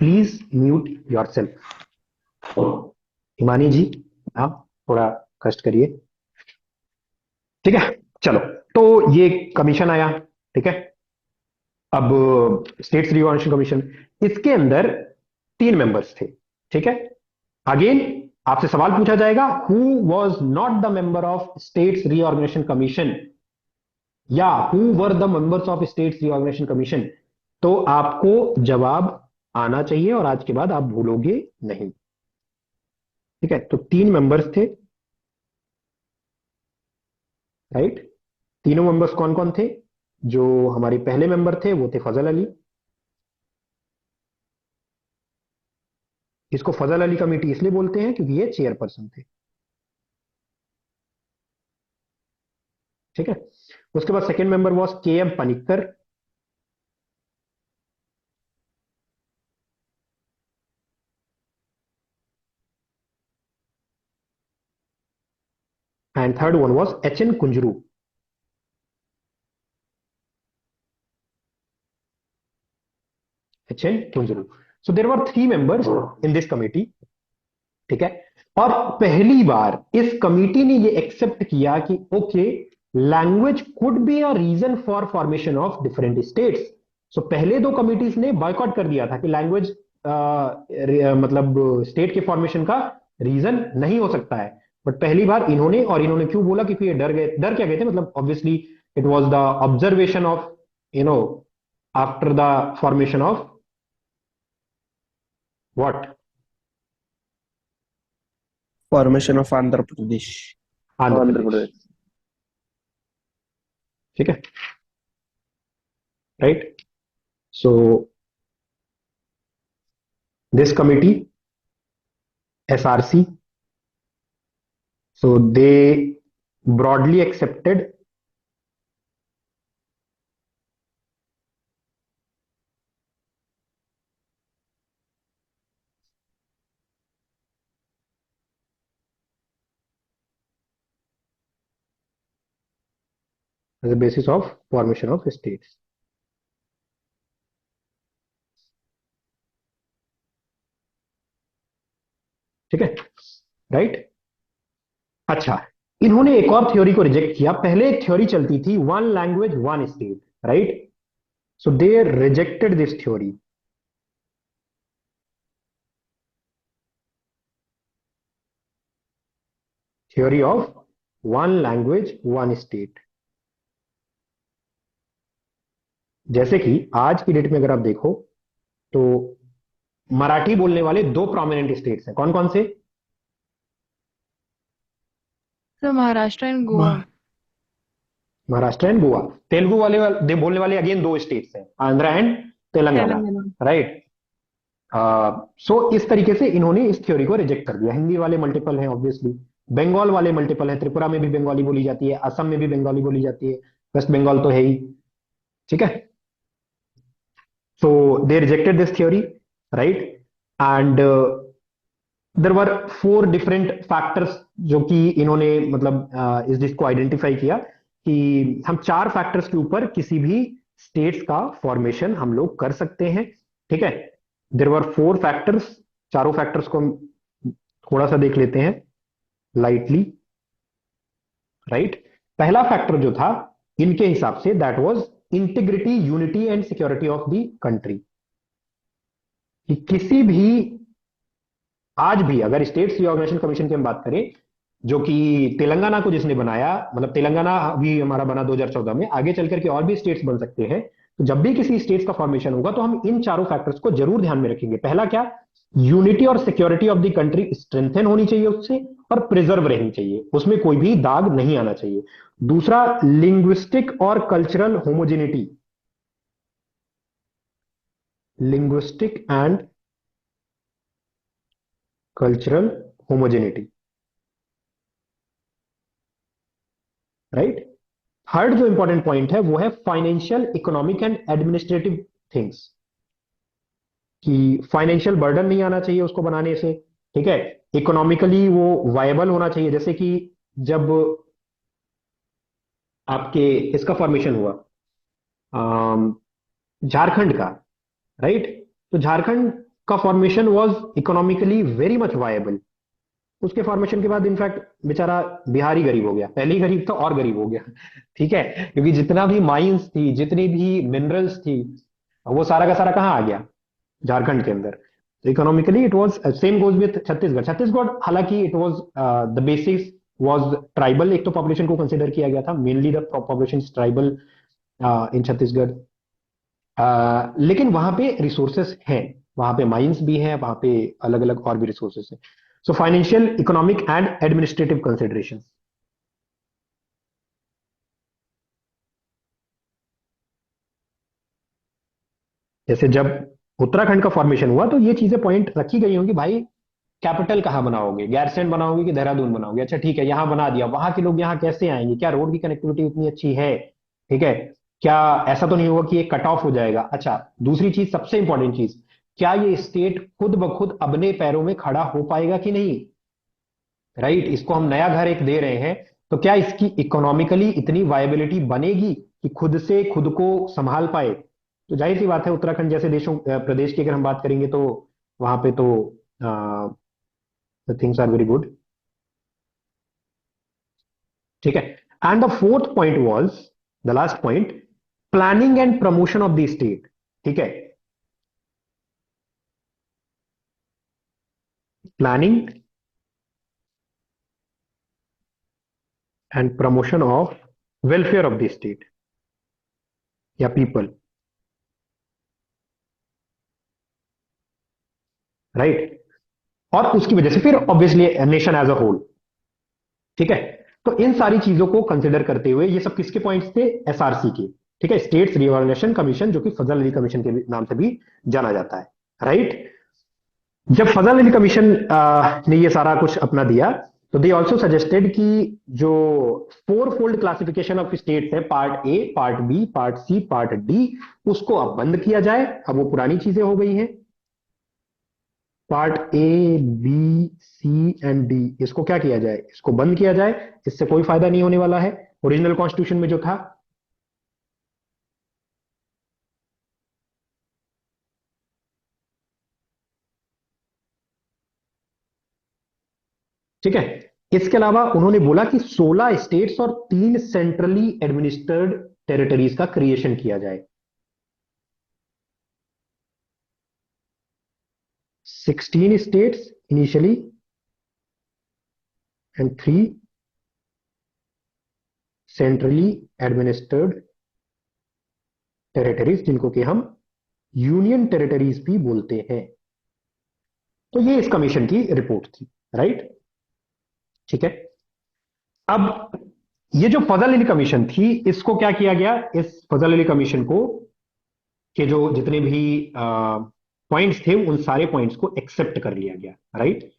please mute yourself. Himani ji, आप थोड़ा कष्ट करिए। ठीक है, चलो। तो ये कमीशन आया, ठीक है। अब स्टेट्स रिऑर्गेनाइजेशन कमीशन, इसके अंदर 3 मेंबर्स थे, ठीक है। अगेन आपसे सवाल पूछा जाएगा, who was not the member of states reorganisation commission, या who were the members of states reorganisation commission. तो आपको जवाब आना चाहिए और आज के बाद आप भूलोगे नहीं। ठीक है, तो 3 मेंबर्स थे, राइट। तीनों मेंबर्स कौन कौन थे? जो हमारे पहले मेंबर थे वो थे फजल अली। इसको फजल अली कमेटी इसलिए बोलते हैं क्योंकि ये चेयरपर्सन थे। ठीक है, उसके बाद second member was K M Panikkar. And third one was H N Kunzru. H N Kunzru. So there were 3 members in this committee. ठीक है, और पहली बार इस कमेटी ने ये एक्सेप्ट किया कि okay, language could be a reason for formation of different states. So पहले 2 कमिटीज ने बॉयकॉट कर दिया था कि लैंग्वेज मतलब स्टेट के फॉर्मेशन का रीजन नहीं हो सकता है। बट पहली बार इन्होंने, और इन्होंने क्यों बोला? क्योंकि ये डर गए। डर क्या गए थे? मतलब obviously it was the observation of, you know after the formation of what? Formation of Andhra Pradesh. Andhra Andhra Pradesh. Pradesh. ठीक है, right. So this committee, SRC, so they broadly accepted as a basis of formation of states. ठीक है, right. अच्छा, इन्होंने एक और theory को reject किया। पहले एक थ्योरी चलती थी, one language one state, right. So they rejected this theory. Theory of one language one state. जैसे कि आज की डेट में अगर आप देखो तो मराठी बोलने वाले दो प्रोमिनेंट स्टेट्स हैं, कौन कौन से? So Maharashtra and Goa. Maharashtra and Goa. Telugu वाले दे बोलने वाले अगेन दो स्टेट्स हैं, Andhra and Telangana, Telangana. Right. So इस तरीके से इन्होंने इस थ्योरी को रिजेक्ट कर दिया। हिंदी वाले मल्टीपल हैं ऑब्वियसली, बंगाल वाले मल्टीपल हैं, त्रिपुरा में भी बंगाली बोली जाती है, असम में भी बंगाली बोली जाती है, वेस्ट बंगाल तो है ही, ठीक है। So they rejected this theory, right. And there were four different factors जो कि इन्होंने मतलब इस डिस्क को आइडेंटिफाई किया कि हम चार फैक्टर्स के ऊपर किसी भी स्टेट्स का फॉर्मेशन हम लोग कर सकते हैं, ठीक है। There were four factors. चारों फैक्टर्स को हम थोड़ा सा देख लेते हैं लाइटली, राइट। पहला फैक्टर जो था इनके हिसाब say that was integrity, unity and security of the country. कि किसी भी, आज भी अगर स्टेट्स रिऑर्गेनाइजेशन कमीशन की हम बात करें, जो कि तेलंगाना को जिसने बनाया, मतलब तेलंगाना भी हमारा बना 2014 में, आगे चल करके और भी स्टेट्स बन सकते हैं। तो जब भी किसी स्टेट्स का फॉर्मेशन होगा तो हम इन चारों फैक्टर्स को जरूर ध्यान में रखेंगे। पहला क्या? यूनिटी और security of the country strengthen होनी चाहिए उससे, और प्रिजर्व रहनी चाहिए, उसमें कोई भी दाग नहीं आना चाहिए। दूसरा, लिंग्विस्टिक और cultural homogeneity, linguistic and cultural homogeneity, right. Third जो इंपॉर्टेंट पॉइंट है वो है financial, economic and administrative things, कि फाइनेंशियल बर्डन नहीं आना चाहिए उसको बनाने से, ठीक है। इकोनॉमिकली वो वायबल होना चाहिए। जैसे कि जब आपके इसका फॉर्मेशन हुआ झारखंड का, राइट, तो झारखंड का formation was economically very much viable. उसके फॉर्मेशन के बाद इनफैक्ट बेचारा बिहार ही गरीब हो गया, पहले ही गरीब था और गरीब हो गया, ठीक है। क्योंकि जितना भी माइंस थी, जितनी भी मिनरल्स थी, वो सारा का सारा कहाँ आ गया? झारखंड के अंदर। तो economically it was same goes with Chhattisgarh. Chhattisgarh हालांकि it was the basis was tribal, एक तो पॉपुलेशन को कंसिडर किया गया था, mainly the population tribal in Chhattisgarh. लेकिन वहां पे रिसोर्सेस हैं, वहां पे माइंस भी हैं, वहां पे अलग अलग और भी रिसोर्सेस हैं। So financial, economic and administrative consideration. जैसे जब उत्तराखंड का फॉर्मेशन हुआ तो ये चीजें पॉइंट रखी गई होंगी, भाई कैपिटल कहाँ बनाओगे, गैरसैंण बनाओगे कि देहरादून बनाओगे? अच्छा ठीक है, यहां बना दिया, वहां के लोग यहाँ कैसे आएंगे? क्या रोड की कनेक्टिविटी उतनी अच्छी है? ठीक है, क्या ऐसा तो नहीं होगा कि ये कट ऑफ हो जाएगा? अच्छा, दूसरी चीज, सबसे इंपॉर्टेंट चीज, क्या ये स्टेट खुद ब खुद अपने पैरों में खड़ा हो पाएगा कि नहीं? राइट, इसको हम नया घर एक दे रहे हैं, तो क्या इसकी इकोनॉमिकली इतनी वायबिलिटी बनेगी कि खुद से खुद को संभाल पाए? तो जाहिर सी बात है, उत्तराखंड जैसे देशों प्रदेश की अगर हम बात करेंगे तो वहां पे तो थिंग्स आर वेरी गुड, ठीक है। And the fourth point was the last point, planning and promotion of the state, ठीक है। Planning and promotion of welfare of the state या पीपल, राइट। और उसकी वजह से फिर obviously nation as a whole, ठीक है। तो इन सारी चीजों को कंसिडर करते हुए, ये सब किसके पॉइंट्स थे? एसआरसी के, ठीक है, स्टेट्स रिऑर्गेनाइजेशन कमीशन, जो कि फजल अली कमीशन के नाम से भी जाना जाता है, राइट। जब फजल अली कमीशन ने ये सारा कुछ अपना दिया, तो दे ऑल्सो सजेस्टेड कि जो four fold classification of states है, part A, part B, part C, part D, उसको अब बंद किया जाए। अब वो पुरानी चीजें हो गई हैं। Part A, B, C and D, इसको क्या किया जाए? इसको बंद किया जाए, इससे कोई फायदा नहीं होने वाला है। ओरिजिनल कॉन्स्टिट्यूशन में जो था, ठीक है। इसके अलावा उन्होंने बोला कि 16 स्टेट्स और 3 सेंट्रली एडमिनिस्टर्ड टेरिटरीज का क्रिएशन किया जाए। 16 states initially and 3 centrally administered territories, जिनको कि हम यूनियन टेरिटरीज भी बोलते हैं। तो ये इस कमीशन की रिपोर्ट थी, राइट। ठीक है। अब ये जो फजल अली कमीशन थी, इसको क्या किया गया, इस फजल अली कमीशन को के जो जितने भी पॉइंट्स थे उन सारे पॉइंट्स को एक्सेप्ट कर लिया गया, राइट।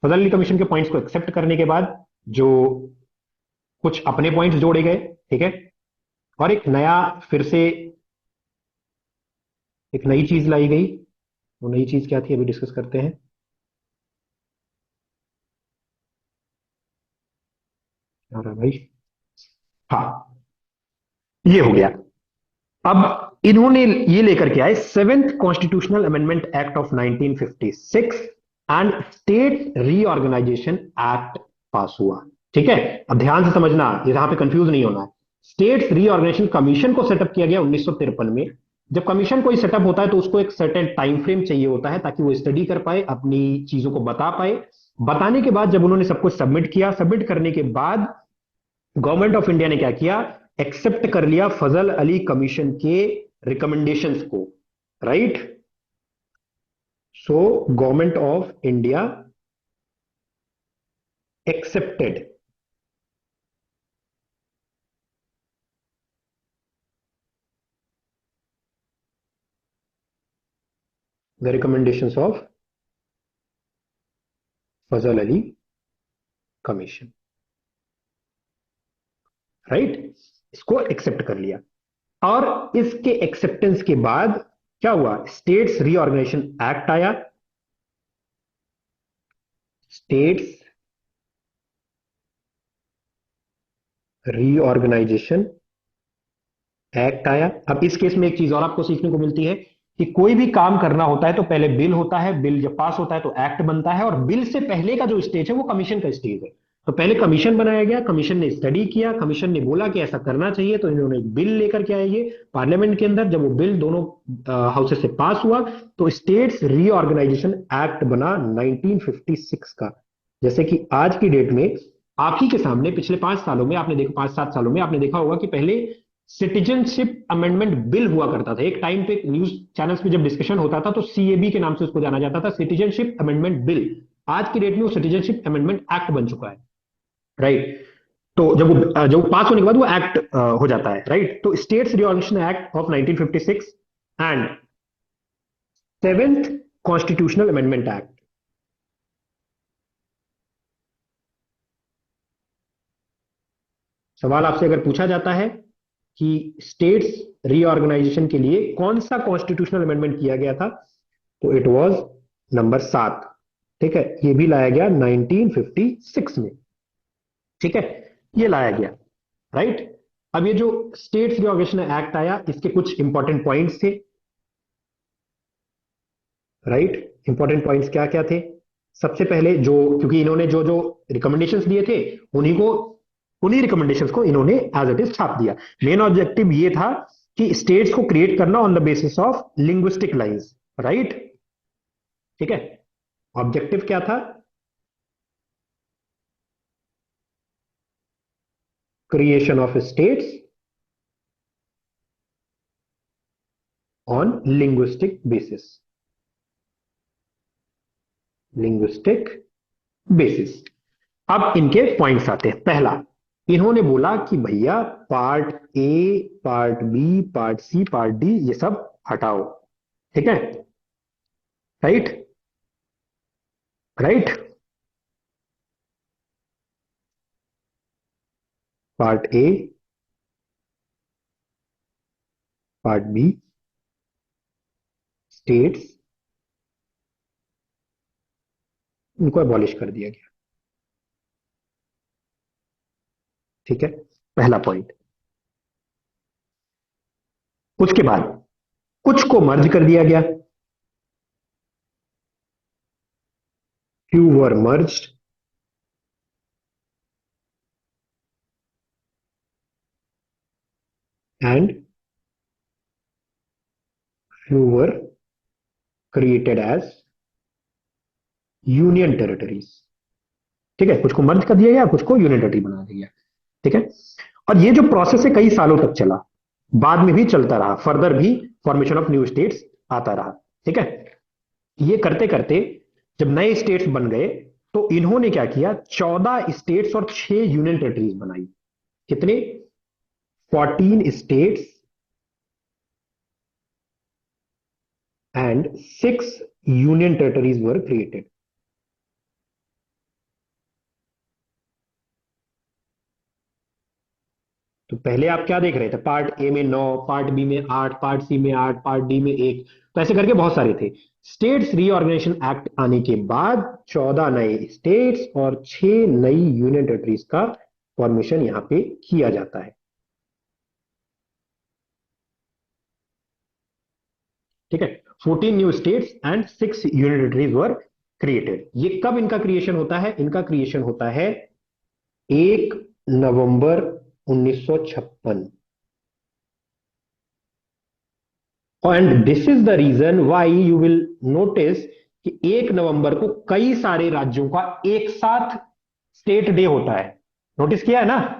फजल अली कमीशन के पॉइंट्स को एक्सेप्ट करने के बाद जो कुछ अपने पॉइंट्स जोड़े गए, ठीक है, और एक नया फिर से एक नई चीज लाई गई। वो नई चीज क्या थी अभी डिस्कस करते हैं। और भाई, हाँ, ये हो गया। अब इन्होंने ये लेकर के आए 7th constitutional amendment act of 1956 and state reorganisation act pass हुआ। ठीक है। अब ध्यान से समझना, यहां पे कंफ्यूज नहीं होना है। स्टेट्स रीऑर्गेनाइजेशन कमीशन को सेटअप किया गया 1953 में। जब कमीशन कोई सेटअप होता है तो उसको एक सर्टेन टाइम फ्रेम चाहिए होता है ताकि वो स्टडी कर पाए, अपनी चीजों को बता पाए। बताने के बाद जब उन्होंने सब कुछ सबमिट किया, सबमिट करने के बाद गवर्नमेंट ऑफ इंडिया ने क्या किया, एक्सेप्ट कर लिया फजल अली कमीशन के रिकमेंडेशंस को, right. So government of India accepted the recommendations of Fazal Ali commission, right. इसको एक्सेप्ट कर लिया। और इसके एक्सेप्टेंस के बाद क्या हुआ, स्टेट्स रीऑर्गेनाइजेशन एक्ट आया। स्टेट्स रीऑर्गेनाइजेशन एक्ट आया। अब इस केस में एक चीज और आपको सीखने को मिलती है कि कोई भी काम करना होता है तो पहले बिल होता है, बिल जब पास होता है तो एक्ट बनता है, और बिल से पहले का जो स्टेज है वो कमीशन का स्टेज है। तो पहले कमीशन बनाया गया, कमीशन ने स्टडी किया, कमीशन ने बोला कि ऐसा करना चाहिए, तो इन्होंने एक बिल लेकर के आए ये पार्लियामेंट के अंदर। जब वो बिल दोनों हाउसेस से पास हुआ तो स्टेट्स रीऑर्गेनाइजेशन एक्ट बना 1956 का। जैसे कि आज की डेट में आप ही के सामने पिछले 5 सालों में आपने देखा, 5-7 सालों में आपने देखा होगा कि पहले सिटीजनशिप अमेंडमेंट बिल हुआ करता था। एक टाइम पे न्यूज चैनल्स पे जब डिस्कशन होता था तो सीएबी के नाम से उसको जाना जाता था, सिटीजनशिप अमेंडमेंट बिल। आज की डेट में वो सिटीजनशिप अमेंडमेंट एक्ट बन चुका है, राइट। तो जब वो पास होने के बाद वो एक्ट हो जाता है, राइट। तो states reorganisation act of 1956 and 7th constitutional amendment act. सवाल आपसे अगर पूछा जाता है कि स्टेट्स रीऑर्गेनाइजेशन के लिए कौन सा कॉन्स्टिट्यूशनल अमेंडमेंट किया गया था, तो इट वाज नंबर 7। ठीक है। ये भी लाया गया 1956 में। ठीक है, ये लाया गया, राइट। अब ये जो स्टेट्स रीऑर्गेनाइजेशन एक्ट आया, इसके कुछ इंपॉर्टेंट पॉइंट्स थे, राइट। इंपॉर्टेंट पॉइंट्स क्या क्या थे। सबसे पहले जो, क्योंकि इन्होंने जो जो रिकमेंडेशंस दिए थे उन्हीं रिकमेंडेशंस को इन्होंने एज इट इज छाप दिया। मेन ऑब्जेक्टिव ये था कि स्टेट्स को क्रिएट करना on the basis of linguistic lines, right. ठीक है। ऑब्जेक्टिव क्या था, creation of states on linguistic basis, linguistic basis. अब इनके पॉइंट्स आते हैं। पहला, इन्होंने बोला कि भैया part A, part B, part C, part D, ये सब हटाओ। ठीक है, right, right. Part A, part B, states, इनको अबॉलिश कर दिया गया। ठीक है, पहला पॉइंट। उसके बाद कुछ को मर्ज कर दिया गया, few were merged and few were created as union territories. ठीक है, कुछ को मर्ज कर दिया गया, कुछ को यूनियन टेरिटरी बना दिया गया। ठीक है, और ये जो प्रोसेस है कई सालों तक चला, बाद में भी चलता रहा, फर्दर भी फॉर्मेशन ऑफ न्यू स्टेट्स आता रहा। ठीक है, ये करते करते जब नए स्टेट्स बन गए तो इन्होंने क्या किया, 14 स्टेट्स और 6 यूनियन टेरिटरीज बनाई। कितने? 14 states and 6 union territories were created. तो पहले आप क्या देख रहे थे, पार्ट ए में 9, पार्ट बी में 8, पार्ट सी में 8, पार्ट डी में 1, तो ऐसे करके बहुत सारे थे। स्टेट्स रीऑर्गेनाइजेशन एक्ट आने के बाद 14 नए स्टेट्स और 6 नई यूनियन टेरिटरीज का फॉर्मेशन यहां पे किया जाता है। ठीक है, 14 new states and 6 union territories were created. ये कब इनका क्रिएशन होता है? इनका क्रिएशन होता है 1 नवंबर 1956। And this is the reason why you will notice कि 1 नवंबर को कई सारे राज्यों का एक साथ स्टेट डे होता है। नोटिस किया है ना?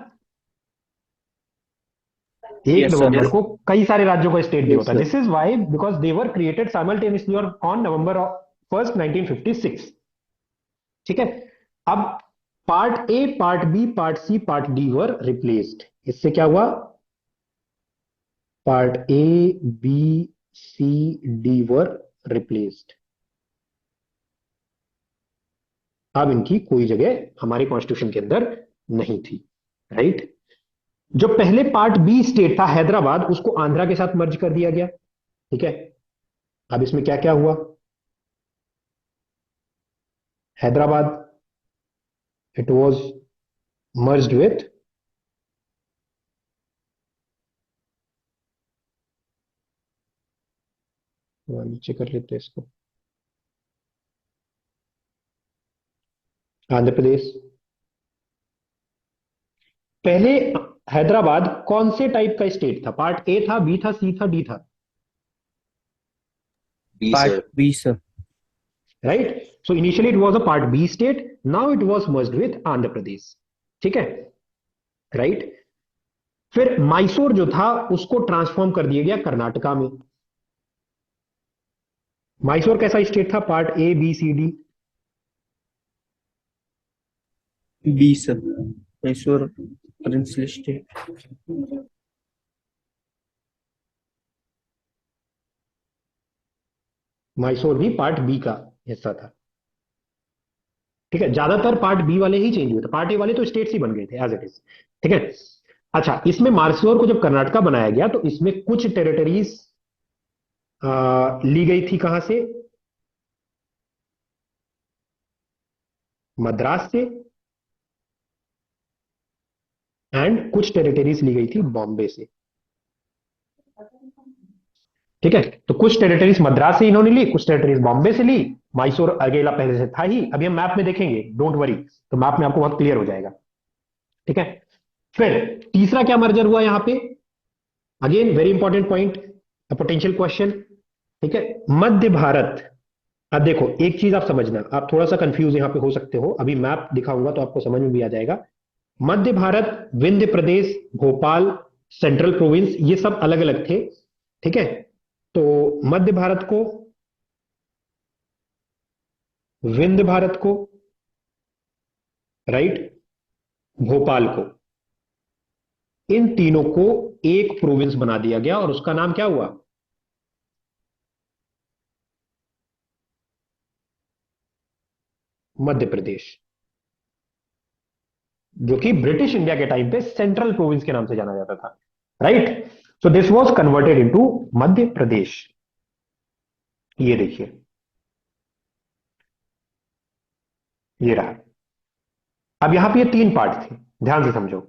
1 Yes, sir. नवंबर को कई सारे राज्यों का स्टेट डे Yes, होता है। sir. This is why because they were created simultaneously on November 1st 1956। ठीक है, अब part A, part B, part C, part D were replaced. इससे क्या हुआ? Part A, B, C, D were replaced. अब इनकी कोई जगह हमारे कॉन्स्टिट्यूशन के अंदर नहीं थी। राइट, जो पहले पार्ट बी स्टेट था हैदराबाद, उसको आंध्रा के साथ मर्ज कर दिया गया। ठीक है, अब इसमें क्या क्या हुआ? Hyderabad, it was merged with नीचे कर लेते हैं इसको, आंध्र प्रदेश। पहले हैदराबाद कौन से टाइप का स्टेट था? पार्ट ए था, बी था, सी था, डी था? B, Part sir. B, sir. Right, so initially it was a part B state, now it was merged with Andhra Pradesh. ठीक है, राइट। फिर मैसूर जो था उसको ट्रांसफॉर्म कर दिया गया कर्नाटका में। मैसूर कैसा स्टेट था? Part A, B, C, D? B, sir. Mysore princely state. Mysore भी पार्ट बी का हिस्सा था। ठीक है, ज्यादातर पार्ट बी वाले ही चेंज हुए थे, पार्ट ए वाले तो स्टेट्स ही बन गए थे एज इट इज। ठीक है, अच्छा, इसमें मैसूर को जब कर्नाटका बनाया गया तो इसमें कुछ टेरिटरीज ली गई थी। कहां से? मद्रास से, एंड कुछ टेरिटरीज ली गई थी बॉम्बे से। ठीक है, तो कुछ टेरिटरीज मद्रास से इन्होंने ली, कुछ टेरिटरीज बॉम्बे से ली। मैसूर अकेला पहले से था ही, अभी हम मैप में देखेंगे, डोंट वरी, तो मैप में आपको बहुत क्लियर हो जाएगा। ठीक है, फिर तीसरा क्या मर्जर हुआ यहां पे? Again very important point, potential question. ठीक है, मध्य भारत। अब देखो एक चीज आप समझना, आप थोड़ा सा कंफ्यूज यहां पे हो सकते हो, अभी मैप दिखाऊंगा तो आपको समझ में भी आ जाएगा। मध्य भारत, विंध्य प्रदेश, भोपाल, सेंट्रल प्रोविंस, ये सब अलग अलग थे। ठीक है, तो मध्य भारत को, विंध्य भारत को, राइट, भोपाल को, इन तीनों को एक प्रोविंस बना दिया गया और उसका नाम क्या हुआ? मध्य प्रदेश, जो कि ब्रिटिश इंडिया के टाइम पे सेंट्रल प्रोविंस के नाम से जाना जाता था। Right, so this was converted into Madhya Pradesh. ये देखिए, ये रहा। अब यहां पे ये 3 पार्ट थे, ध्यान से समझो,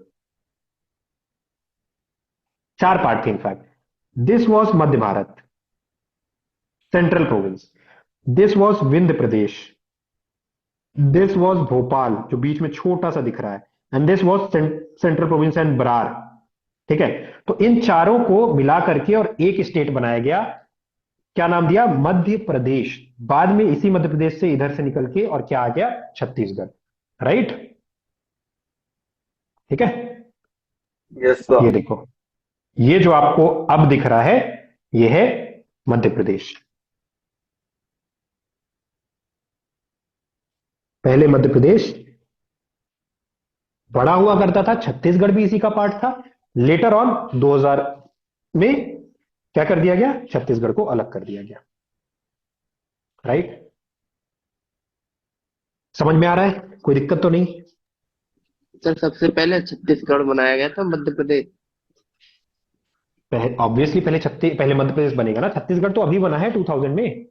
4 पार्ट थे in fact. This was Madhya Bharat, central province. This was Vindhya Pradesh. This was Bhopal, जो बीच में छोटा सा दिख रहा है, and this was central province and Berar. ठीक है। तो इन चारों को मिला करके और एक स्टेट बनाया गया, क्या नाम दिया? मध्य प्रदेश। बाद में इसी मध्य प्रदेश से इधर से निकल के और क्या आ गया? छत्तीसगढ़। राइट, ठीक है। यस ये सर। देखो, ये जो आपको अब दिख रहा है, ये है मध्य प्रदेश। पहले मध्य प्रदेश बड़ा हुआ करता था, छत्तीसगढ़ भी इसी का पार्ट था। लेटर ऑन 2000 में क्या कर दिया गया? छत्तीसगढ़ को अलग कर दिया गया। राइट, समझ में आ रहा है? कोई दिक्कत तो नहीं? सर सबसे पहले छत्तीसगढ़ बनाया गया था मध्य प्रदेश। ऑब्वियसली पहले मध्य प्रदेश बनेगा ना। छत्तीसगढ़ तो अभी बना है 2000 में।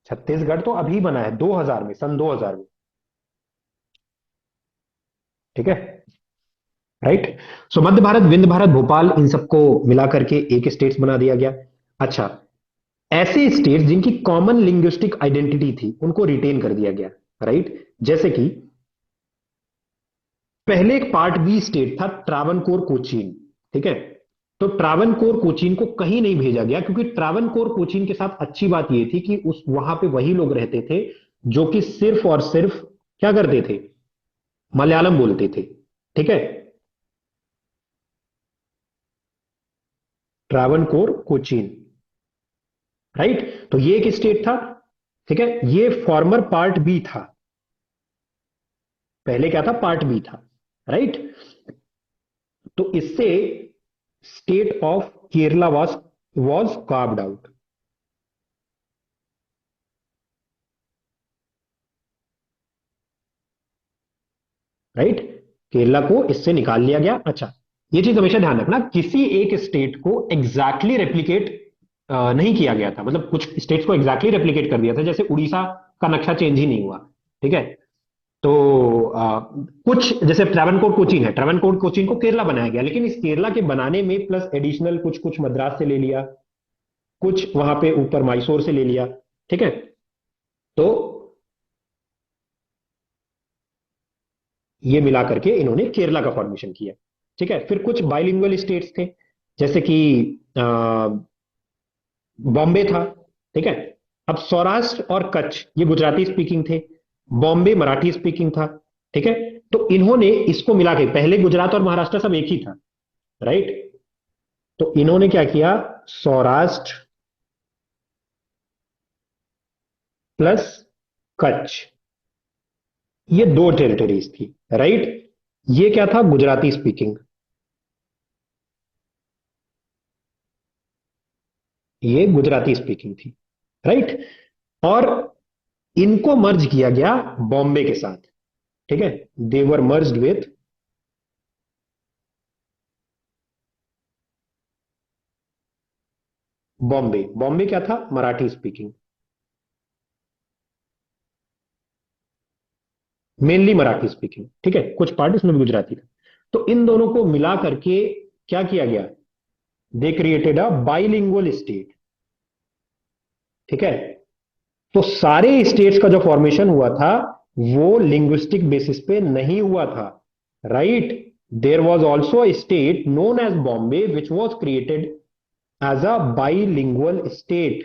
छत्तीसगढ़ तो अभी बना है 2000 में, सन 2000 में। ठीक है, राइट। सो मध्य भारत, विंध्य भारत, भोपाल, इन सबको मिला करके एक स्टेट्स बना दिया गया। अच्छा, ऐसे स्टेट्स जिनकी कॉमन लिंग्विस्टिक आइडेंटिटी थी उनको रिटेन कर दिया गया। राइट, जैसे कि पहले एक पार्ट बी स्टेट था ट्रावनकोर कोचीन। ठीक है, तो ट्रावनकोर कोचीन को कहीं नहीं भेजा गया, क्योंकि ट्रावनकोर कोचीन के साथ अच्छी बात यह थी कि उस वहां पे वही लोग रहते थे जो कि सिर्फ और सिर्फ क्या करते थे? मलयालम बोलते थे। ठीक है, ट्रावनकोर कोचीन। राइट, तो ये एक स्टेट था। ठीक है, ये फॉर्मर पार्ट बी था। पहले क्या था? पार्ट बी था। राइट, तो इससे state of Kerala was carved out. Right, Kerala को इससे निकाल लिया गया। अच्छा, ये चीज हमेशा ध्यान रखना, किसी एक स्टेट को एग्जैक्टली रेप्लिकेट नहीं किया गया था। मतलब कुछ स्टेट्स को एग्जैक्टली रेप्लिकेट कर दिया था, जैसे उड़ीसा का नक्शा चेंज ही नहीं हुआ। ठीक है, तो कुछ जैसे ट्रावनकोर कोचीन है, ट्रावनकोर कोचीन को केरला बनाया गया, लेकिन इस केरला के बनाने में प्लस एडिशनल कुछ कुछ मद्रास से ले लिया, कुछ वहां पे ऊपर मैसूर से ले लिया। ठीक है, तो ये मिला करके इन्होंने केरला का फॉर्मेशन किया। ठीक है, फिर कुछ बाइलिंगुअल स्टेट्स थे, जैसे कि बॉम्बे था। ठीक है, अब सौराष्ट्र और कच्छ ये गुजराती स्पीकिंग थे, बॉम्बे मराठी स्पीकिंग था। ठीक है, तो इन्होंने इसको मिला के, पहले गुजरात और महाराष्ट्र सब एक ही था। राइट, तो इन्होंने क्या किया? सौराष्ट्र प्लस कच्छ, ये दो टेरिटरीज थी। राइट, ये क्या था? गुजराती स्पीकिंग। ये गुजराती स्पीकिंग थी। राइट, और इनको मर्ज किया गया बॉम्बे के साथ। ठीक है, दे वर मर्ज्ड विथ बॉम्बे। बॉम्बे क्या था? Marathi speaking, mainly Marathi speaking. ठीक है, कुछ पार्ट इसमें भी गुजराती था। तो इन दोनों को मिला करके क्या किया गया? They created a bilingual state. ठीक है, तो सारे स्टेट्स का जो फॉर्मेशन हुआ था वो लिंग्विस्टिक बेसिस पे नहीं हुआ था। Right, there was also a state known as Bombay which was created as a bilingual state.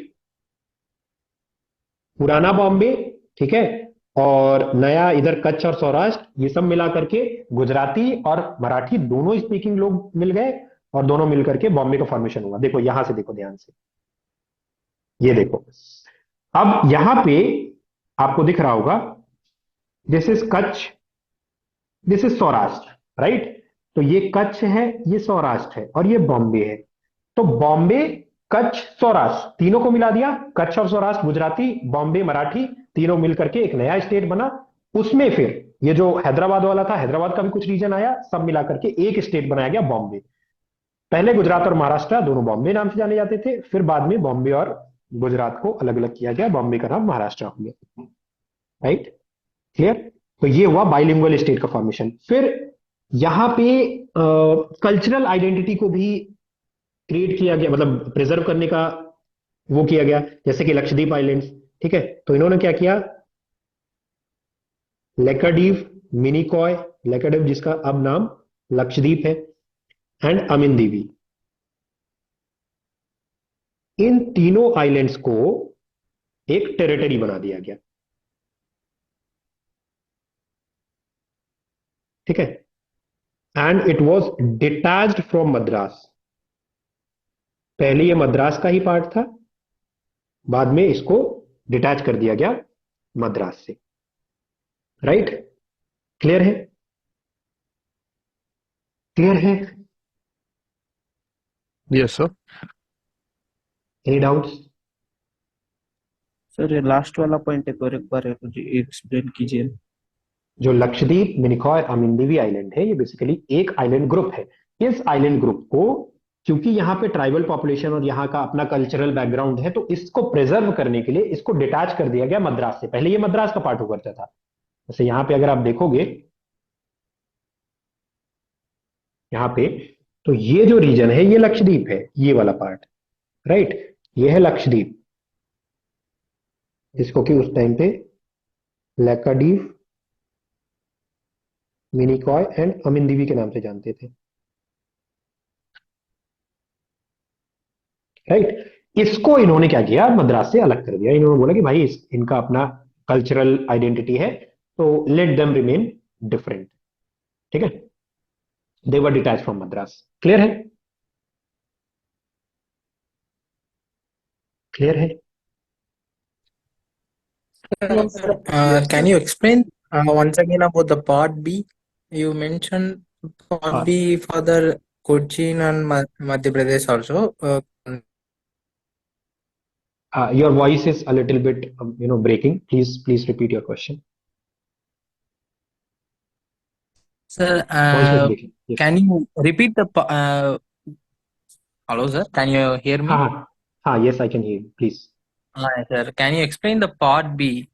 पुराना बॉम्बे, ठीक है, और नया इधर कच्छ और सौराष्ट्र, ये सब मिला करके गुजराती और मराठी दोनों स्पीकिंग लोग मिल गए, और दोनों मिलकर के बॉम्बे का फॉर्मेशन हुआ। देखो यहां से, देखो ध्यान से, ये देखो। अब यहां पे आपको दिख रहा होगा, this is Kutch, this is Saurashtra. Right, तो ये कच्छ है, ये सौराष्ट्र है, और ये बॉम्बे है। तो बॉम्बे, कच्छ, सौराष्ट्र तीनों को मिला दिया। कच्छ और सौराष्ट्र गुजराती, बॉम्बे मराठी, तीनों मिलकर के एक नया स्टेट बना। उसमें फिर ये जो हैदराबाद वाला था, हैदराबाद का भी कुछ रीजन आया, सब मिला करके एक स्टेट बनाया गया, बॉम्बे। पहले गुजरात और महाराष्ट्र दोनों बॉम्बे नाम से जाने जाते थे, फिर बाद में बॉम्बे और गुजरात को अलग अलग किया गया, बॉम्बे का नाम महाराष्ट्र हो गया। Right, clear? तो ये हुआ बाइलिंगुअल स्टेट का फॉर्मेशन। फिर यहां पे कल्चरल आइडेंटिटी को भी क्रिएट किया गया, मतलब प्रिजर्व करने का वो किया गया, जैसे कि लक्षद्वीप आइलैंड्स। ठीक है, तो इन्होंने क्या किया? लेकाडीव, मिनिकॉय, लेकाडीव जिसका अब नाम लक्षद्वीप है एंड अमिन दीवी। इन तीनों आइलैंड्स को एक टेरिटरी बना दिया गया। ठीक है, and it was detached from Madras. पहले ये मद्रास का ही पार्ट था, बाद में इसको डिटैच कर दिया गया मद्रास से। राइट? क्लियर है? क्लियर है? Yes, sir. Any doubts? Sir ये लास्ट वाला पॉइंट एक बार मुझे एक्सप्लेन कीजिए। जो लक्षद्वीप, मिनिकॉय, अमिंदीवी आइलैंड है, ये बेसिकली एक आइलैंड ग्रुप है। इस आइलैंड ग्रुप को, क्योंकि यहाँ पे ट्राइबल पॉपुलेशन और यहाँ का अपना कल्चरल बैकग्राउंड है, तो इसको प्रिजर्व करने के लिए इसको डिटैच कर दिया गया मद्रास से। पहले ये मद्रास का पार्ट हुआ करता था। जैसे यहाँ पे अगर आप देखोगे, यहाँ पे, तो ये जो रीजन है ये लक्षद्वीप है, ये वाला पार्ट। राइट? ये है लक्षद्वीप, जिसको कि उस टाइम पे लैकाडीव, मिनिकॉय एंड अमिंदीवी के नाम से जानते थे। राइट? इसको इन्होंने क्या किया, मद्रास से अलग कर दिया। इन्होंने बोला कि भाई इनका अपना कल्चरल आइडेंटिटी है, तो लेट देम रिमेन डिफरेंट। ठीक है? दे वर डिटैच फ्रॉम मद्रास। क्लियर है? क्लियर है? Yes, sir. Yes, Can sir. you explain once again about the Part B? You mentioned Part हाँ, B for the Cochin and Madhya Pradesh also. your voice is a little bit breaking. Please repeat your question. Sir, Voice was breaking. Yes. can you repeat the hello, sir? Can you hear me? हाँ, yes, I can hear you. Please. Sir, can you explain the Part B?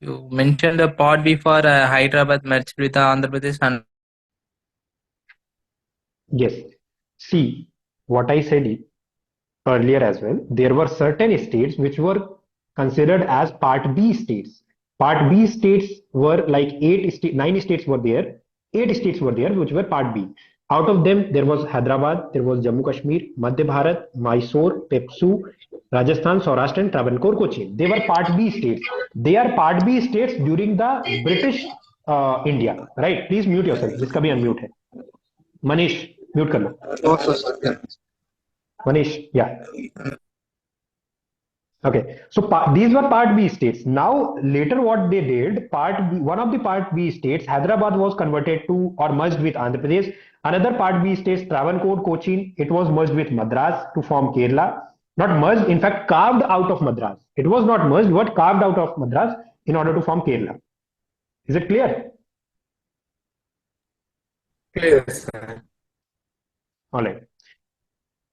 You mentioned the Part B for Hyderabad merged with Andhra Pradesh and Yes. See, what I said earlier as well, there were certain states which were considered as Part B states. Part B states were like 9 states were there. 8 states were there which were Part B. Out of them, there was Hyderabad, there was Jammu Kashmir, Madhya Bharat, Mysore, Pepsu, Rajasthan, Saurashtra, and Travancore, Cochin. They were Part B states. They are Part B states during the British India. Right? Please mute yourself. जिसका भी unmute है. Manish, mute कर लो. Also, sir. Manish, yeah. Okay, so these were Part B states. Now, later what they did, Part B, one of the Part B states, Hyderabad was converted to or merged with Andhra Pradesh. Another Part B states, Travancore, Cochin, it was merged with Madras to form Kerala. Not merged, in fact, carved out of Madras. It was not merged, but carved out of Madras in order to form Kerala. Is it clear? clear, sir. All right.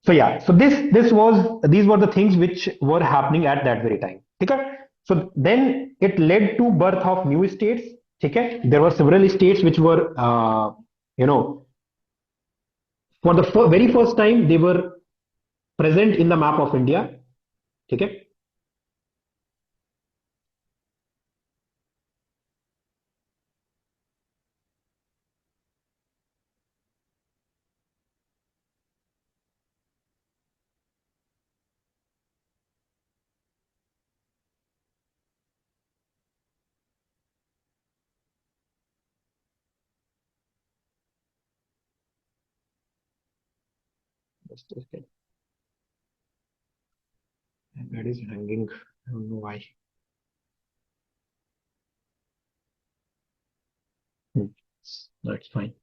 So yeah, so these were the things which were happening at that very time. Okay? So then it led to birth of new states. Okay? There were several states which were for the very first time they were present in the map of India. Okay? Just a second. That is hanging. I don't know why. That's fine.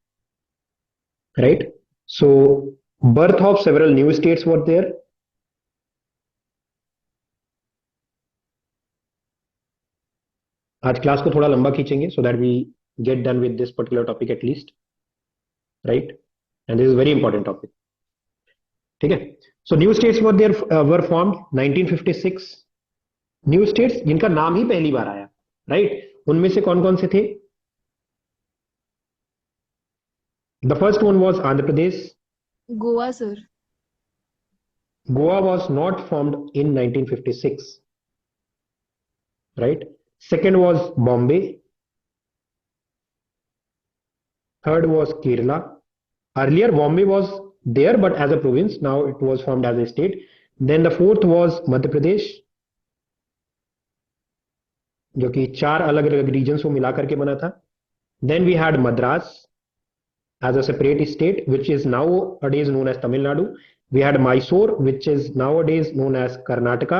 Right? So birth of several new states were there. आज class को थोड़ा लंबा खींचेंगे so that we get done with this particular topic at least, right? And this is a very important topic. ठीक है? So new states were there, were formed 1956. New states जिनका नाम ही पहली बार आया, right? उनमें से कौन कौन से थे? The first one was Andhra Pradesh. Goa, sir. Goa was not formed in 1956, right? Second was Bombay. Third was Kerala. Earlier, Bombay was there, but as a province. Now it was formed as a state. Then the fourth was Madhya Pradesh, जो कि 4 अलग अलग regions को मिला करके बना था. Then we had Madras as a separate state, which is nowadays known as Tamil Nadu. We had Mysore, which is nowadays known as Karnataka.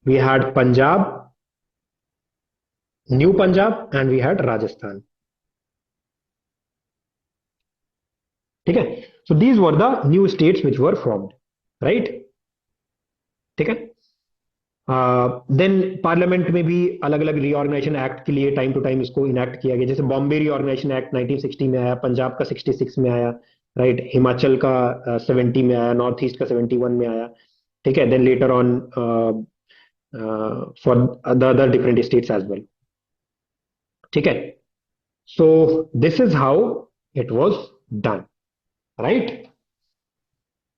We had Punjab, New Punjab, and we had Rajasthan. ठीक है. So these were the new states which were formed, right? ठीक है. Then parliament में भी अलग अलग reorganisation act के लिए टाइम टू टाइम इसको इनैक्ट किया गया. जैसे बॉम्बे रीऑर्गेनाइजेशन एक्ट 1960 में आया, पंजाब का 66 में आया, राइट, हिमाचल का 70 में आया, नॉर्थ ईस्ट का 71 में आया. ठीक है. Then later on for the other different states as well. ठीक है. So this is how it was done, right.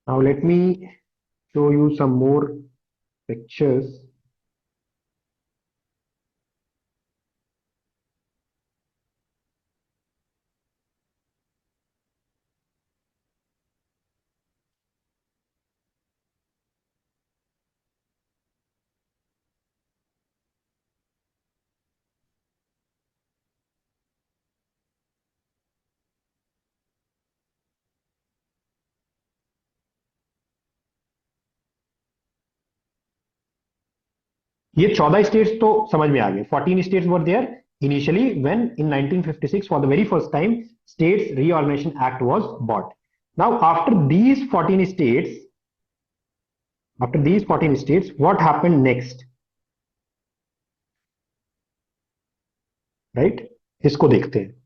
Now let me show you some more pictures. ये 14 स्टेट्स तो समझ में आ गए. 14 states were there initially when in 1956 for the very first time states reorganisation act was brought. Now after these 14 states, what happened next, राइट? इसको देखते हैं.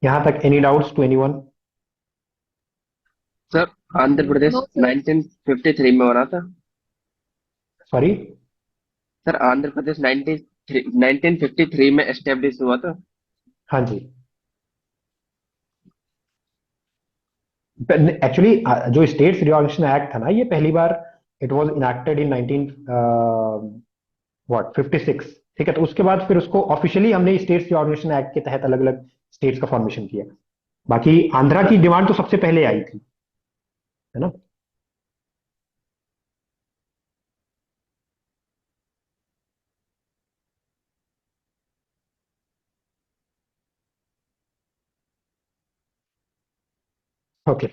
यहां तक any doubts to anyone? Sir Andhra Pradesh No, sir. 1953 में बना था. सॉरी. सर आंध्र प्रदेश 1953 में एस्टेब्लिश हुआ था. हाँ जी. एक्चुअली जो स्टेट्स रीऑर्गेनाइजेशन एक्ट था ना, ये पहली बार इट वाज इनैक्टेड इन 1956. ठीक है. तो उसके बाद फिर उसको ऑफिशियली हमने स्टेट्स रीऑर्गेनाइजेशन एक्ट के तहत अलग अलग स्टेट्स का फॉर्मेशन किया. बाकी आंध्रा की डिमांड तो सबसे पहले आई थी, है ना. ओके.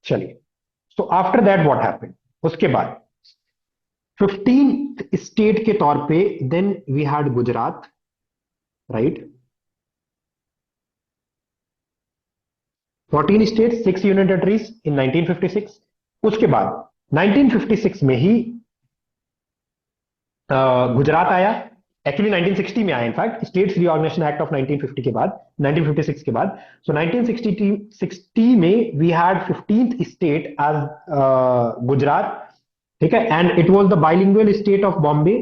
चलिए. So after that what happened, उसके बाद 15th स्टेट के तौर पे then we had Gujarat, right. 14 state, 6 union territories in 1956. उसके बाद 1956 में ही गुजरात आया. एक्चुअली 1960 में आया. In fact states reorganisation act of 1950 के बाद, 1956 के बाद. सो 1960 में we had 15th state as Gujarat. ठीक है. And it was the bilingual state of Bombay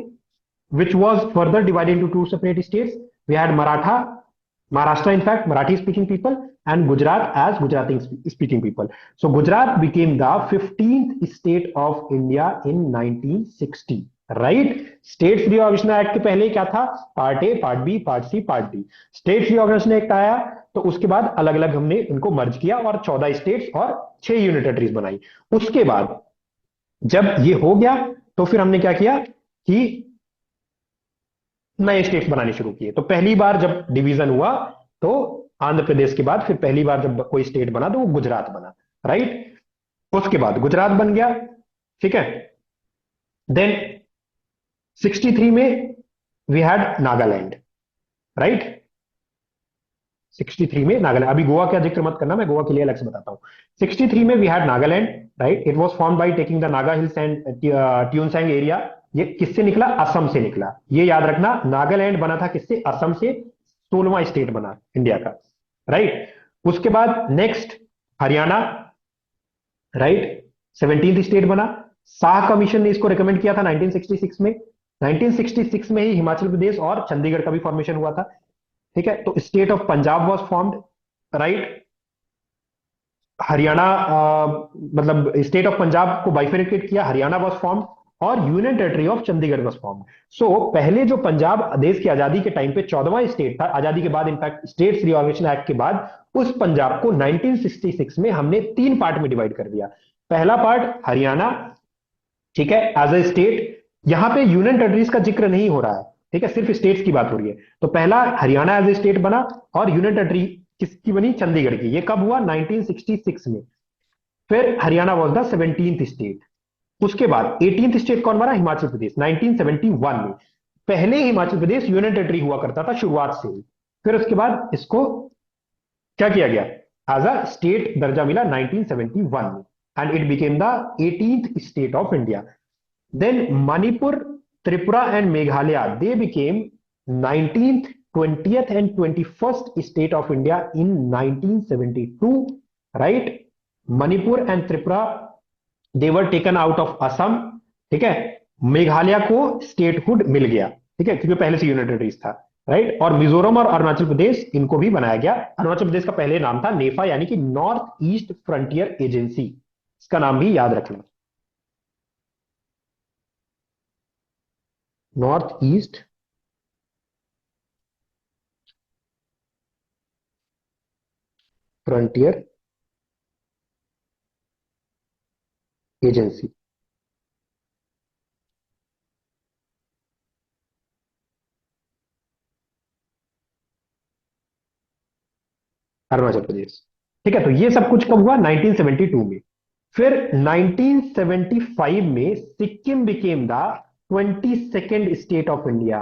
which was further divided into two separate states. We had Maharashtra, in fact, Marathi speaking people, and Gujarat as Gujarati speaking people. So Gujarat became the 15th state of India in 1960. Right. States reorganisation act के पहले क्या था? Part A, part B, part C, part D. States reorganisation act आया तो उसके बाद अलग अलग हमने इनको मर्ज किया और 14 स्टेट्स और 6 यूनियन टेरिटरीज बनाई. उसके बाद जब ये हो गया तो फिर हमने क्या किया कि नए स्टेट्स बनाने शुरू किए. तो पहली बार जब डिवीजन हुआ तो आंध्र प्रदेश के बाद फिर पहली बार जब कोई स्टेट बना तो वो गुजरात बना, राइट. उसके बाद गुजरात बन गया. ठीक है. देन 63 में वी हैड नागालैंड, राइट. 63 में नागालैंड, अभी गोवा का जिक्र मत करना, मैं गोवा के लिए अलग से बताता हूँ। 63 में we had Nagaland, right. It was formed by taking the Naga hills and Tuensang area. ये किससे निकला? असम से निकला। ये याद रखना, नागालैंड बना था किससे? असम से। 16वां स्टेट बना इंडिया का, राइट। उसके बाद next Haryana, right, 17th state बना। शाह कमीशन ने इसको रिकमेंड किया था 1966 में। 1966 में ही हिमाचल प्रदेश और चंडीगढ़ का भी फॉर्मेशन हुआ था, ठीक है। तो state of Punjab was formed, right. Haryana मतलब स्टेट ऑफ पंजाब को बाइफरकेट किया, हरियाणा वाज फॉर्म्ड, और union territory of Chandigarh was formed. So पहले जो पंजाब देश की आजादी के टाइम पे 14वां स्टेट था, आजादी के बाद इनफैक्ट स्टेट्स रीऑर्गेनाइजेशन एक्ट के बाद उस पंजाब को 1966 में हमने 3 पार्ट में डिवाइड कर दिया। पहला पार्ट हरियाणा, ठीक है, एज ए स्टेट। यहां पे यूनियन टेरिटरीज का जिक्र नहीं हो रहा है, ठीक है, सिर्फ स्टेट्स की बात हो रही है। तो पहला हरियाणा एज ए स्टेट बना, और यूनियन टेरिटरी किसकी बनी? चंडीगढ़ की। ये कब हुआ? 1966 में। फिर Haryana was the 17th state. उसके बाद 18th स्टेट कौन बना? हिमाचल प्रदेश, 1971 में। पहले हिमाचल प्रदेश यूनियन टेरिटरी हुआ करता था शुरुआत से ही। फिर उसके बाद इसको क्या किया गया? एज अ स्टेट दर्जा मिला 1971 में, and it became the 18th state of India. Then Manipur, Tripura and Meghalaya, they became 19th, 20th and 21st state of India in 1972, right? Manipur and Tripura, they were taken out of Assam, ठीक है। मेघालय को statehood मिल गया, ठीक है, क्योंकि पहले से union territories था, राइट। और मिजोरम और अरुणाचल प्रदेश, इनको भी बनाया गया। अरुणाचल प्रदेश का पहले नाम था नेफा, यानी कि नॉर्थ ईस्ट फ्रंटियर एजेंसी, इसका नाम भी याद रखना, north east frontier agency. Arunachal Pradesh, ठीक है। तो ये सब कुछ कब हुआ? 1972 में। फिर 1975 में Sikkim became the 22nd state of India.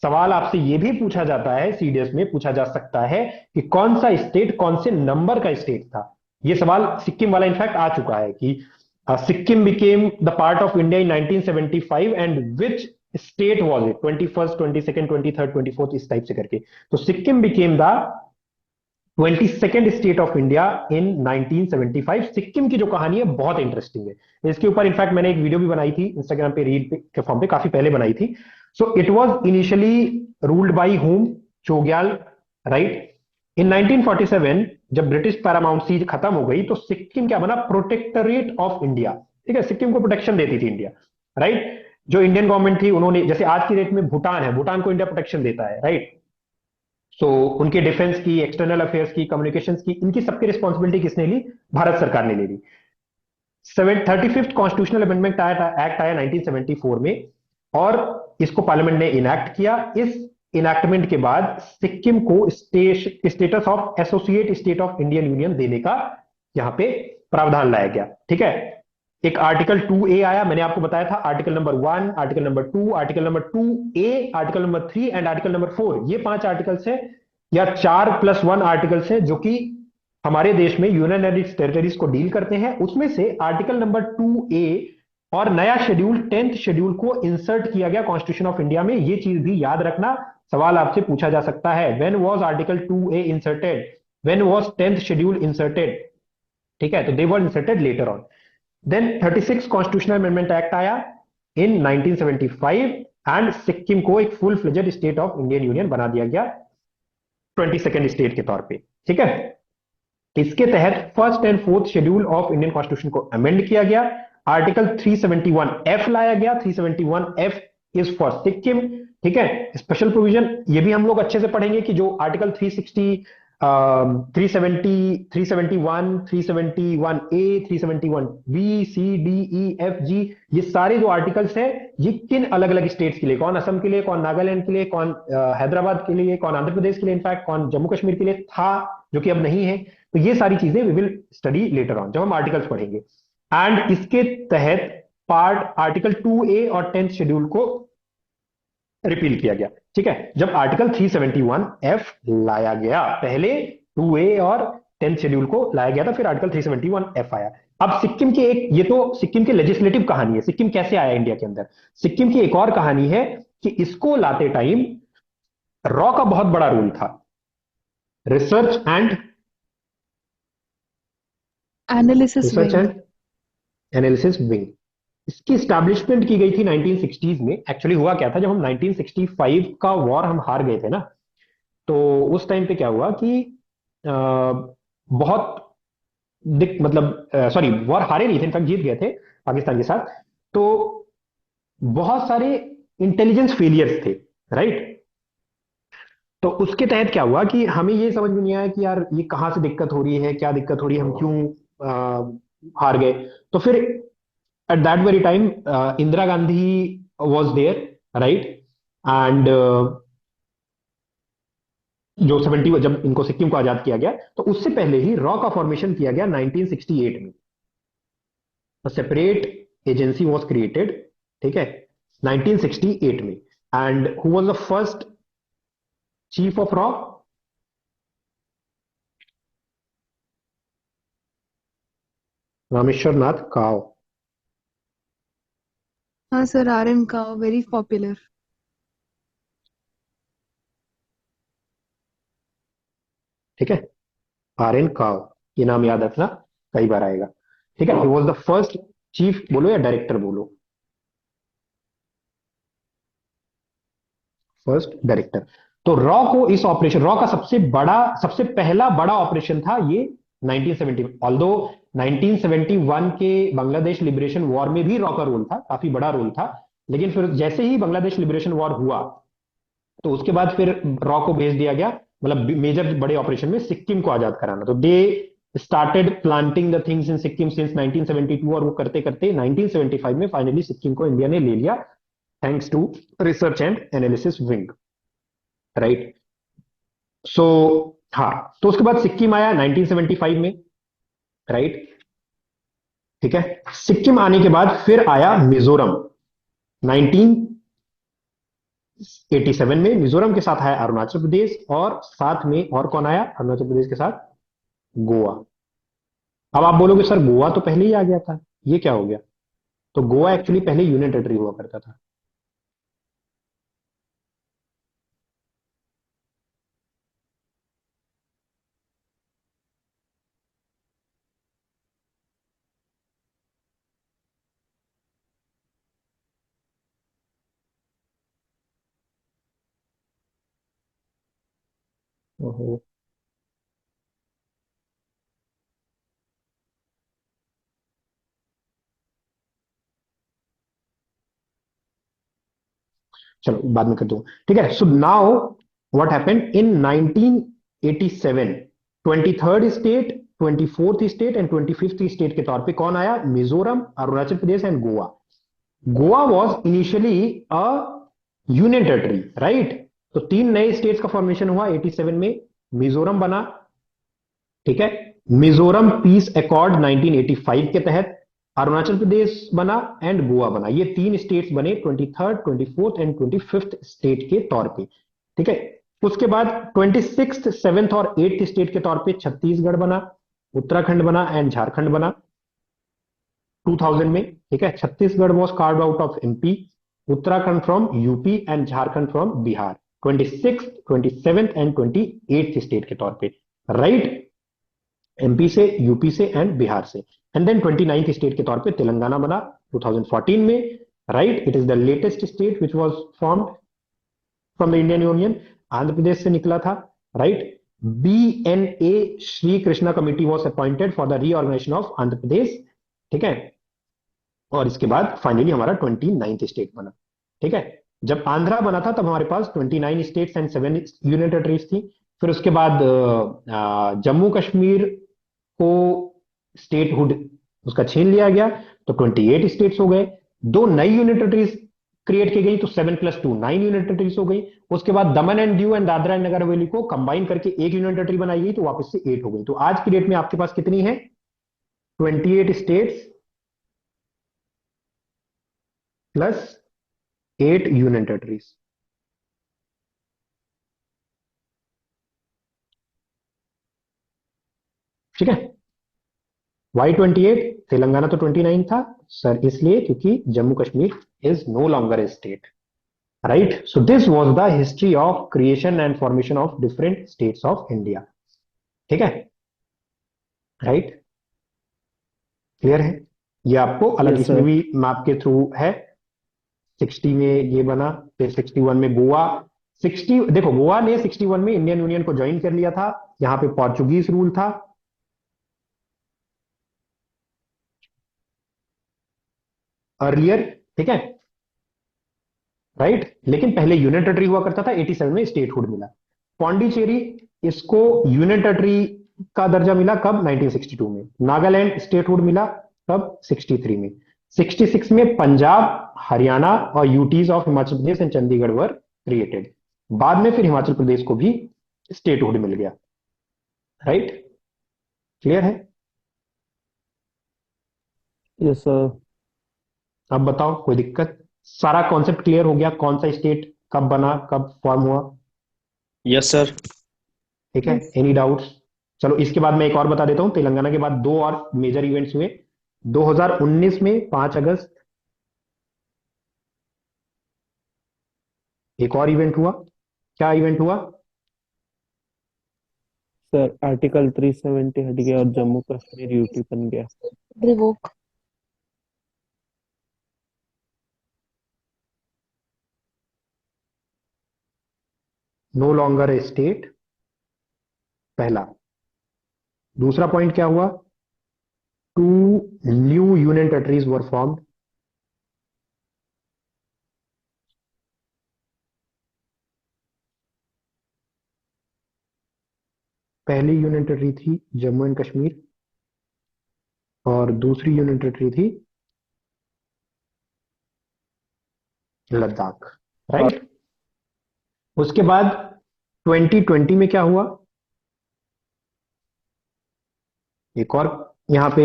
सवाल आपसे यह भी पूछा जाता है, सीडीएस में पूछा जा सकता है कि कौन सा स्टेट कौन से नंबर का स्टेट था। यह सवाल सिक्किम वाला इनफैक्ट आ चुका है कि Sikkim became the part of India in 1975 and which state was it? 21st, 22nd, 23rd, 24th, इस टाइप से करके। तो Sikkim became the 22nd state of India in 1975। Sikkim की जो कहानी है बहुत इंटरेस्टिंग है। इसके ऊपर इनफैक्ट मैंने एक वीडियो भी बनाई थी इंस्टाग्राम पे, रील के फॉर्म पे, काफी पहले बनाई थी। So it was initially ruled by whom? Chogyal, right. इन 1947 जब ब्रिटिश पैरामाउंट सीज खत्म हो गई तो सिक्किम क्या बना? प्रोटेक्टोरेट ऑफ इंडिया, ठीक है। सिक्किम को प्रोटेक्शन देती थी इंडिया, राइट। जो इंडियन गवर्नमेंट थी उन्होंने, जैसे आज की डेट में भूटान है, भूटान को इंडिया प्रोटेक्शन देता है, राइट। सो उनके डिफेंस की, एक्सटर्नल अफेयर्स की, कम्युनिकेशंस की, इनकी सबकी रिस्पॉन्सिबिलिटी किसने ली? भारत सरकार ने ले ली। 35th कॉन्स्टिट्यूशनल अमेंडमेंट एक्ट आया 1974 में, और इसको पार्लियामेंट ने इनैक्ट किया। इस इनैक्टमेंट के बाद सिक्किम को status of associate state of Indian union देने का यहां पे प्रावधान लाया गया, ठीक है। एक आर्टिकल 2A आया, मैंने आपको बताया था, article number 1, article number 2, article number 2A, article number 3 and article number 4। ये 5 आर्टिकल्स है, या 4+1 आर्टिकल्स है, जो कि हमारे देश में यूनियन टेरिटरीज को डील करते हैं। उसमें से आर्टिकल नंबर 2A और नया शेड्यूल 10th शेड्यूल को इंसर्ट किया गया कॉन्स्टिट्यूशन ऑफ इंडिया में। ये चीज भी याद रखना, सवाल आपसे पूछा जा सकता है। When was article 2A inserted? When was 10th schedule inserted? ठीक है, तो they were inserted later on. Then 36 constitutional amendment act आया इन 1975 एंड सिक्किम को एक full fledged state of Indian union बना दिया गया 22nd स्टेट के तौर पे, ठीक है। इसके तहत 1st and 4th schedule of Indian constitution को अमेंड किया गया। आर्टिकल 371F लाया गया। 371F इज फॉर सिक्किम, ठीक है। स्पेशल प्रोविजन, ये भी हम लोग अच्छे से पढ़ेंगे कि जो article 360, 370, 371, 371A, 371B, C, D, E, F, G, ये सारे जो आर्टिकल्स हैं ये किन अलग अलग स्टेट्स के लिए? कौन असम के लिए, कौन नागालैंड के लिए, कौन हैदराबाद के लिए, कौन आंध्र प्रदेश के लिए, इनफैक्ट कौन जम्मू कश्मीर के लिए था, जो कि अब नहीं है। तो ये सारी चीजें we will study later on जब हम आर्टिकल्स पढ़ेंगे। एंड इसके तहत पार्ट आर्टिकल 2A और 10th शेड्यूल को रिपील किया गया। ठीक है, जब आर्टिकल 371 एफ लाया गया, पहले 2A और 10th शेड्यूल को लाया गया था, फिर आर्टिकल 371 एफ आया। अब सिक्किम की एक, ये तो सिक्किम की लेजिस्लेटिव कहानी है, सिक्किम कैसे आया इंडिया के अंदर। सिक्किम की एक और कहानी है कि इसको लाते टाइम रॉ का बहुत बड़ा रोल था, research and Analysis research wing. And analysis wing. इसकी स्टैब्लिशमेंट की गई थी 1960s में। एक्चुअली हुआ क्या था, जब हम 1965 का वॉर हम हार गए थे ना, तो उस टाइम पे क्या हुआ कि बहुत मतलब सॉरी, वॉर हारे नहीं थे, इनफैक्ट जीत गए थे पाकिस्तान के साथ। तो बहुत सारे इंटेलिजेंस फेलियर्स थे, राइट। तो उसके तहत क्या हुआ कि हमें ये समझ में नहीं आया कि यार ये कहाँ से दिक्कत हो रही है, क्या दिक्कत हो रही है, हम क्यों हार गए। तो फिर at that very time Indira Gandhi was there, right, and जो 70 जब इनको सिक्किम को आजाद किया गया, तो उससे पहले ही रॉ का फॉर्मेशन किया गया 1968 में। सेपरेट एजेंसी वाज क्रिएटेड, ठीक है, 1968 में। And who was the first chief of रॉ? रामेश्वर नाथ काव। हाँ sir, RN Kao, very popular. ठीक है, RN काव, ये नाम याद रखना, कई बार आएगा। ठीक है, he was the first chief बोलो या डायरेक्टर बोलो, फर्स्ट डायरेक्टर। तो रॉ को इस ऑपरेशन, रॉ का सबसे पहला बड़ा ऑपरेशन था ये 1970। ऑल्दो 1971 के बांग्लादेश लिबरेशन वॉर में भी रॉ का रोल था, काफी बड़ा रोल था, लेकिन फिर जैसे ही बांग्लादेश लिबरेशन वॉर हुआ, तो उसके बाद फिर रॉ को भेज दिया गया, मतलब मेजर बड़े ऑपरेशन में सिक्किम को आजाद कराना। तो they started planting the things in Sikkim since 1972, और वो करते करते 1975 में फाइनली सिक्किम को इंडिया ने ले लिया, thanks to research and analysis wing, right. So हाँ, तो उसके बाद सिक्किम आया 1975 में, राइट। ठीक है, सिक्किम आने के बाद फिर आया मिजोरम 1987 में। मिजोरम के साथ आया अरुणाचल प्रदेश, और साथ में और कौन आया अरुणाचल प्रदेश के साथ? गोवा। अब आप बोलोगे सर गोवा तो पहले ही आ गया था, ये क्या हो गया? तो गोवा एक्चुअली पहले यूनियन टेरिटरी हुआ करता था। ओहो, चलो बाद में कर दूंगा। ठीक है, so now what happened in 1987, 23rd state, 24th state and 25th state के तौर पे कौन आया? Mizoram, Arunachal Pradesh and Goa. Goa was initially a union territory, right. तो 3 नए स्टेट्स का फॉर्मेशन हुआ 87 में। मिजोरम बना, ठीक है, मिजोरम पीस अकॉर्ड 1985 के तहत। अरुणाचल प्रदेश बना एंड गोवा बना। ये 3 स्टेट्स बने 23rd, 24th and 25th state के तौर पे, ठीक है। उसके बाद 26th, 7th और 8th स्टेट के तौर पे छत्तीसगढ़ बना, उत्तराखंड बना एंड झारखंड बना 2000 में, ठीक है। Chhattisgarh was carved out of MP, Uttarakhand from UP and Jharkhand from Bihar 26th, 27th एंड 28th स्टेट के तौर पे, राइट। एमपी से, यूपी से एंड बिहार से। एंड देन 29th स्टेट के तौर पे तेलंगाना बना 2014 में, right. It is the latest state which was formed from the Indian union. Andhra Pradesh से निकला था, right. BNA Shri Krishna committee was appointed for the reorganisation of Andhra Pradesh, ठीक है। और इसके बाद फाइनली हमारा 29th स्टेट बना, ठीक है। जब आंध्रा बना था तब हमारे पास 29 स्टेट्स एंड 7 यूनियन टेरिटरीज थी। फिर उसके बाद जम्मू कश्मीर को स्टेटहुड उसका छीन लिया गया, तो 28 स्टेट्स हो गए। 2 नई यूनियन टेरिटरीज क्रिएट की गई, तो 7+2 9 यूनियन टेरिटरीज हो गई। उसके बाद Daman and Diu and Dadra and Nagar Haveli को कंबाइन करके एक यूनियन टेरिटरी बनाई गई, तो वापस से 8 हो गई। तो आज की डेट में आपके पास कितनी है? 28 स्टेट्स प्लस 8 यूनियन टेरिटरीज, ठीक है। वाई 28, तेलंगाना तो 29 था सर, इसलिए क्योंकि Jammu Kashmir is no longer a state, right. So this was the history of creation and formation of different states of India. ठीक है, राइट, क्लियर है। ये आपको अलग यस इसमें सर। भी मैप के थ्रू है। 60 में ये बना, फिर 61 में गोवा, 60 देखो गोवा ने 61 में इंडियन यूनियन को ज्वाइन कर लिया था। यहां पे पोर्चुगीज रूल था अर्लियर, ठीक है, राइट। लेकिन पहले यूनियन टेरिटरी हुआ करता था, 87 में स्टेटहुड मिला। पौंडीचेरी, इसको यूनियन टेरिटरी का दर्जा मिला कब, 1962 में। नागालैंड स्टेटहुड मिला कब, 63 में। 66 में पंजाब, हरियाणा और UTs of Himachal Pradesh and Chandigarh were created. बाद में फिर हिमाचल प्रदेश को भी स्टेटहुड मिल गया, राइट, क्लियर है। Yes sir. अब बताओ कोई दिक्कत, सारा कॉन्सेप्ट क्लियर हो गया, कौन सा स्टेट कब बना, कब फॉर्म हुआ, यस सर। ठीक है। Yes. Any doubts. चलो इसके बाद मैं एक और बता देता हूं, तेलंगाना के बाद दो और मेजर इवेंट्स हुए। 2019 में 5 अगस्त एक और इवेंट हुआ। क्या इवेंट हुआ, सर आर्टिकल 370 हट गया और जम्मू कश्मीर यूटी बन गया। Revoke. No longer a state, पहला। दूसरा पॉइंट क्या हुआ, 2 new union territories were formed. पहली यूनियन टेरिटरी थी जम्मू एंड कश्मीर और दूसरी यूनियन टेरिटरी थी लद्दाख, राइट। उसके बाद 2020 में क्या हुआ, एक और यहां पे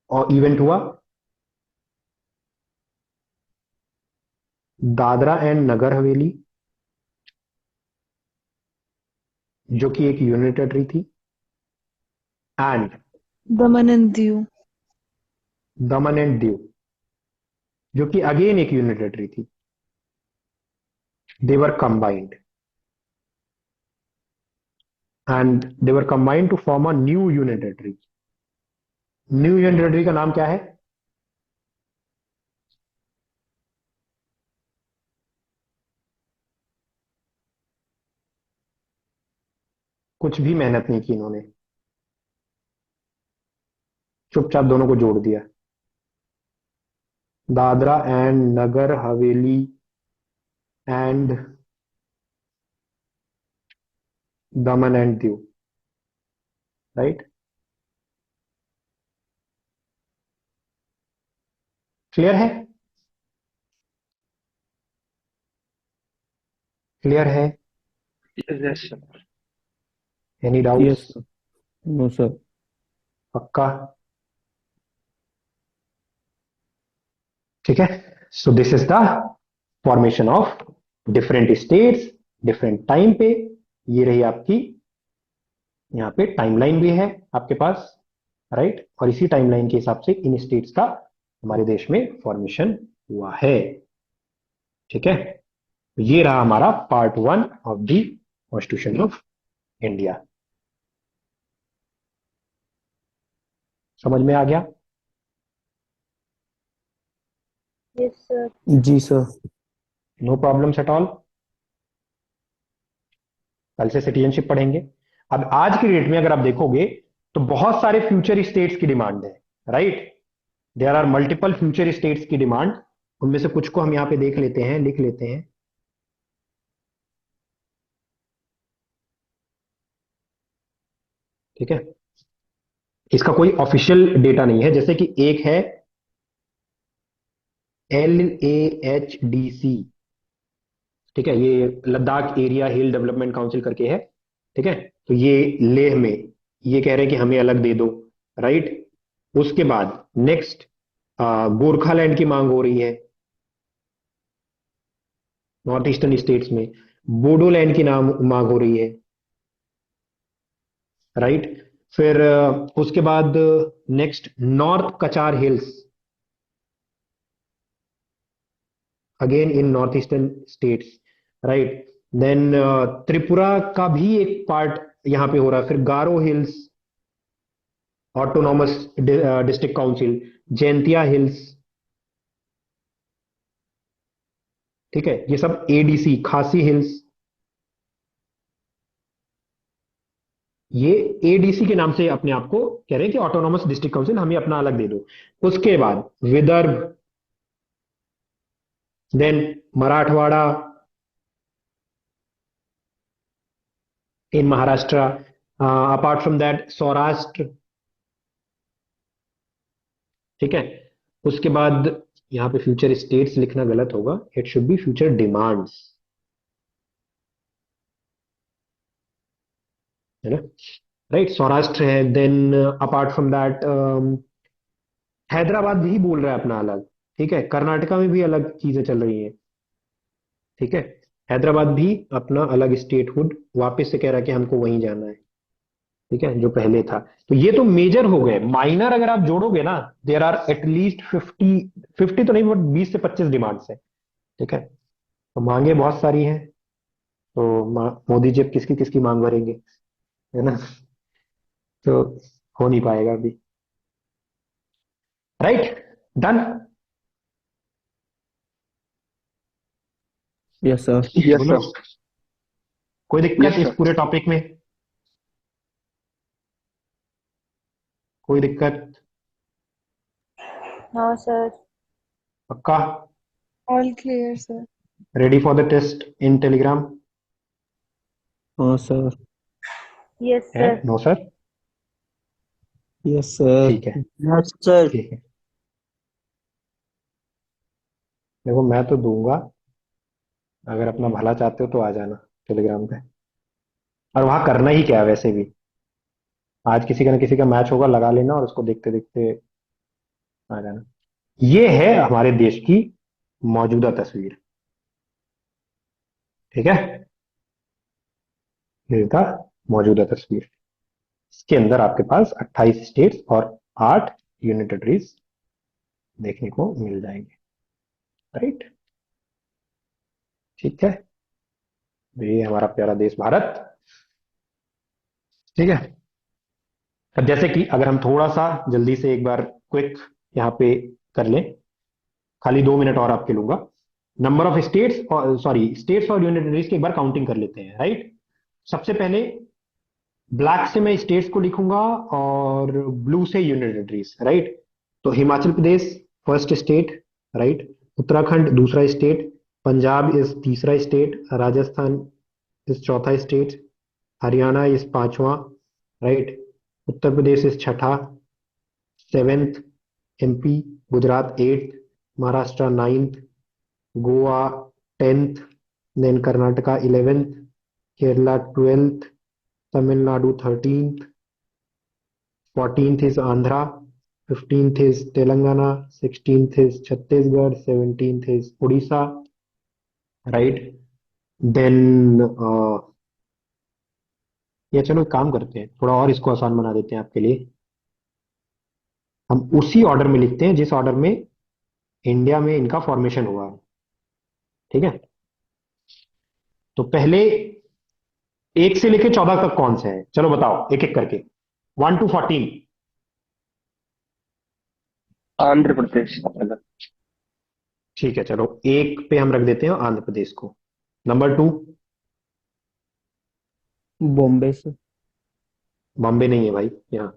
और इवेंट हुआ, दादरा एंड नगर हवेली, जो कि एक यूनियन टेरिटरी थी, and Daman and Diu. Daman and Diu, जो कि अगेन एक यूनियन टेरिटरी थी। They were combined and they were combined to form a new union territory. New union territory का नाम क्या है, कुछ भी मेहनत नहीं की इन्होंने, चुपचाप दोनों को जोड़ दिया, Dadra and Nagar Haveli and Daman and Diu, right, clear है, क्लियर है, yes sir. Any doubts, yes sir. No sir. पक्का, ठीक है। So this is the formation of different states different time पे। ये रही आपकी, यहाँ पे टाइमलाइन भी है आपके पास, राइट, और इसी टाइमलाइन के हिसाब से इन स्टेट्स का हमारे देश में फॉर्मेशन हुआ है, ठीक है। तो ये रहा हमारा part 1 of the constitution of India. समझ में आ गया, Yes, sir. जी sir. No problems at all. कल से सिटीजनशिप पढ़ेंगे। अब आज की डेट में अगर आप देखोगे तो बहुत सारे फ्यूचर स्टेट्स की डिमांड है, right. There are multiple future states की डिमांड, उनमें से कुछ को हम यहां पे देख लेते हैं, लिख लेते हैं। ठीक है, इसका कोई ऑफिशियल डेटा नहीं है, जैसे कि एक है LAHDC, ठीक है, ये लद्दाख एरिया हिल डेवलपमेंट काउंसिल करके है, ठीक है। तो ये लेह में ये कह रहे हैं कि हमें अलग दे दो, राइट। उसके बाद नेक्स्ट गोरखालैंड की मांग हो रही है नॉर्थ ईस्टर्न स्टेट्स में, बोडोलैंड की नाम मांग हो रही है, राइट। फिर उसके बाद next north Cachar hills, again in north eastern states, right. Then Tripura का भी एक पार्ट यहाँ पे हो रहा है। फिर Garo hills autonomous district council, Jaintia hills, ठीक है, ये सब एडीसी, खासी हिल्स, ये एडीसी के नाम से अपने आप को कह रहे हैं कि ऑटोनॉमस डिस्ट्रिक्ट काउंसिल, हमें अपना अलग दे दो। उसके बाद Vidarbha, then Marathwada in Maharashtra, apart from that Saurashtra, ठीक है। उसके बाद यहाँ पे फ्यूचर स्टेट्स लिखना गलत होगा, it should be future demands, है ना, राइट। सौराष्ट्र है। Then apart from that Hyderabad भी बोल रहा है अपना अलग, ठीक है। कर्नाटका में भी अलग चीजें चल रही हैं, ठीक है। हैदराबाद भी अपना अलग स्टेटहुड वापस से कह रहा है कि हमको वहीं जाना है, ठीक है, जो पहले था। तो ये तो मेजर हो गए। माइनर अगर आप जोड़ोगे ना, देयर आर एटलीस्ट 50 तो नहीं बट 20 से 25 डिमांड्स है, ठीक है। तो मांगे बहुत सारी हैं, तो मोदी जी अब किसकी किसकी मांग भरेंगे, है ना। तो हो नहीं पाएगा अभी, right. Done. Yes sir. Yes बोलो, सर। कोई दिक्कत यस इस सर। पूरे टॉपिक में? कोई दिक्कत? No, sir. पक्का? All clear, sir. Ready for the test in Telegram? हाँ सर। Yes, है? sir. No sir? Yes sir. ठीक है, Yes, sir. ठीक है। देखो मैं तो दूंगा, अगर अपना भला चाहते हो तो आ जाना टेलीग्राम पे। और वहां करना ही क्या है वैसे भी, आज किसी का ना किसी का मैच होगा, लगा लेना और उसको देखते देखते आ जाना। ये है हमारे देश की मौजूदा तस्वीर, ठीक है। ये था मौजूदा तस्वीर। इसके अंदर आपके पास 28 स्टेट्स और 8 यूनियन टेरिटरीज देखने को मिल जाएंगे, राइट। ठीक है, ये हमारा प्यारा देश भारत, ठीक है। अब जैसे कि अगर हम थोड़ा सा जल्दी से एक बार क्विक यहाँ पे कर लें, खाली 2 मिनट और आपके लूंगा। नंबर ऑफ स्टेट्स और सॉरी स्टेट्स और यूनियन टेरिटरीज की एक बार काउंटिंग कर लेते हैं, राइट। सबसे पहले ब्लैक से मैं स्टेट्स को लिखूंगा और ब्लू से यूनियन टेरिटरीज, राइट। तो Himachal Pradesh first state, right. Uttarakhand दूसरा स्टेट, पंजाब इज तीसरा स्टेट, राजस्थान इज चौथा स्टेट, हरियाणा इज पांचवा, राइट। उत्तर प्रदेश इज छठा, seventh MP, Gujarat eighth, Maharashtra ninth, Goa tenth, then Karnataka 11th, Kerala 12th, Tamil Nadu 13th, 14th is Andhra, 15th is Telangana, 16th is Chhattisgarh, 17th is Odisha, right? Then ये चलो एक काम करते हैं, थोड़ा और इसको आसान बना देते हैं आपके लिए। हम उसी ऑर्डर में लिखते हैं जिस ऑर्डर में इंडिया में इनका फॉर्मेशन हुआ है, ठीक है। तो पहले 1 से लेके 14 तक कौन से हैं, चलो बताओ एक एक करके, 1 to 14। आंध्र प्रदेश अलग। ठीक है, चलो 1 पे हम रख देते हैं आंध्र प्रदेश को। नंबर 2 बॉम्बे से। बॉम्बे नहीं है भाई यहाँ।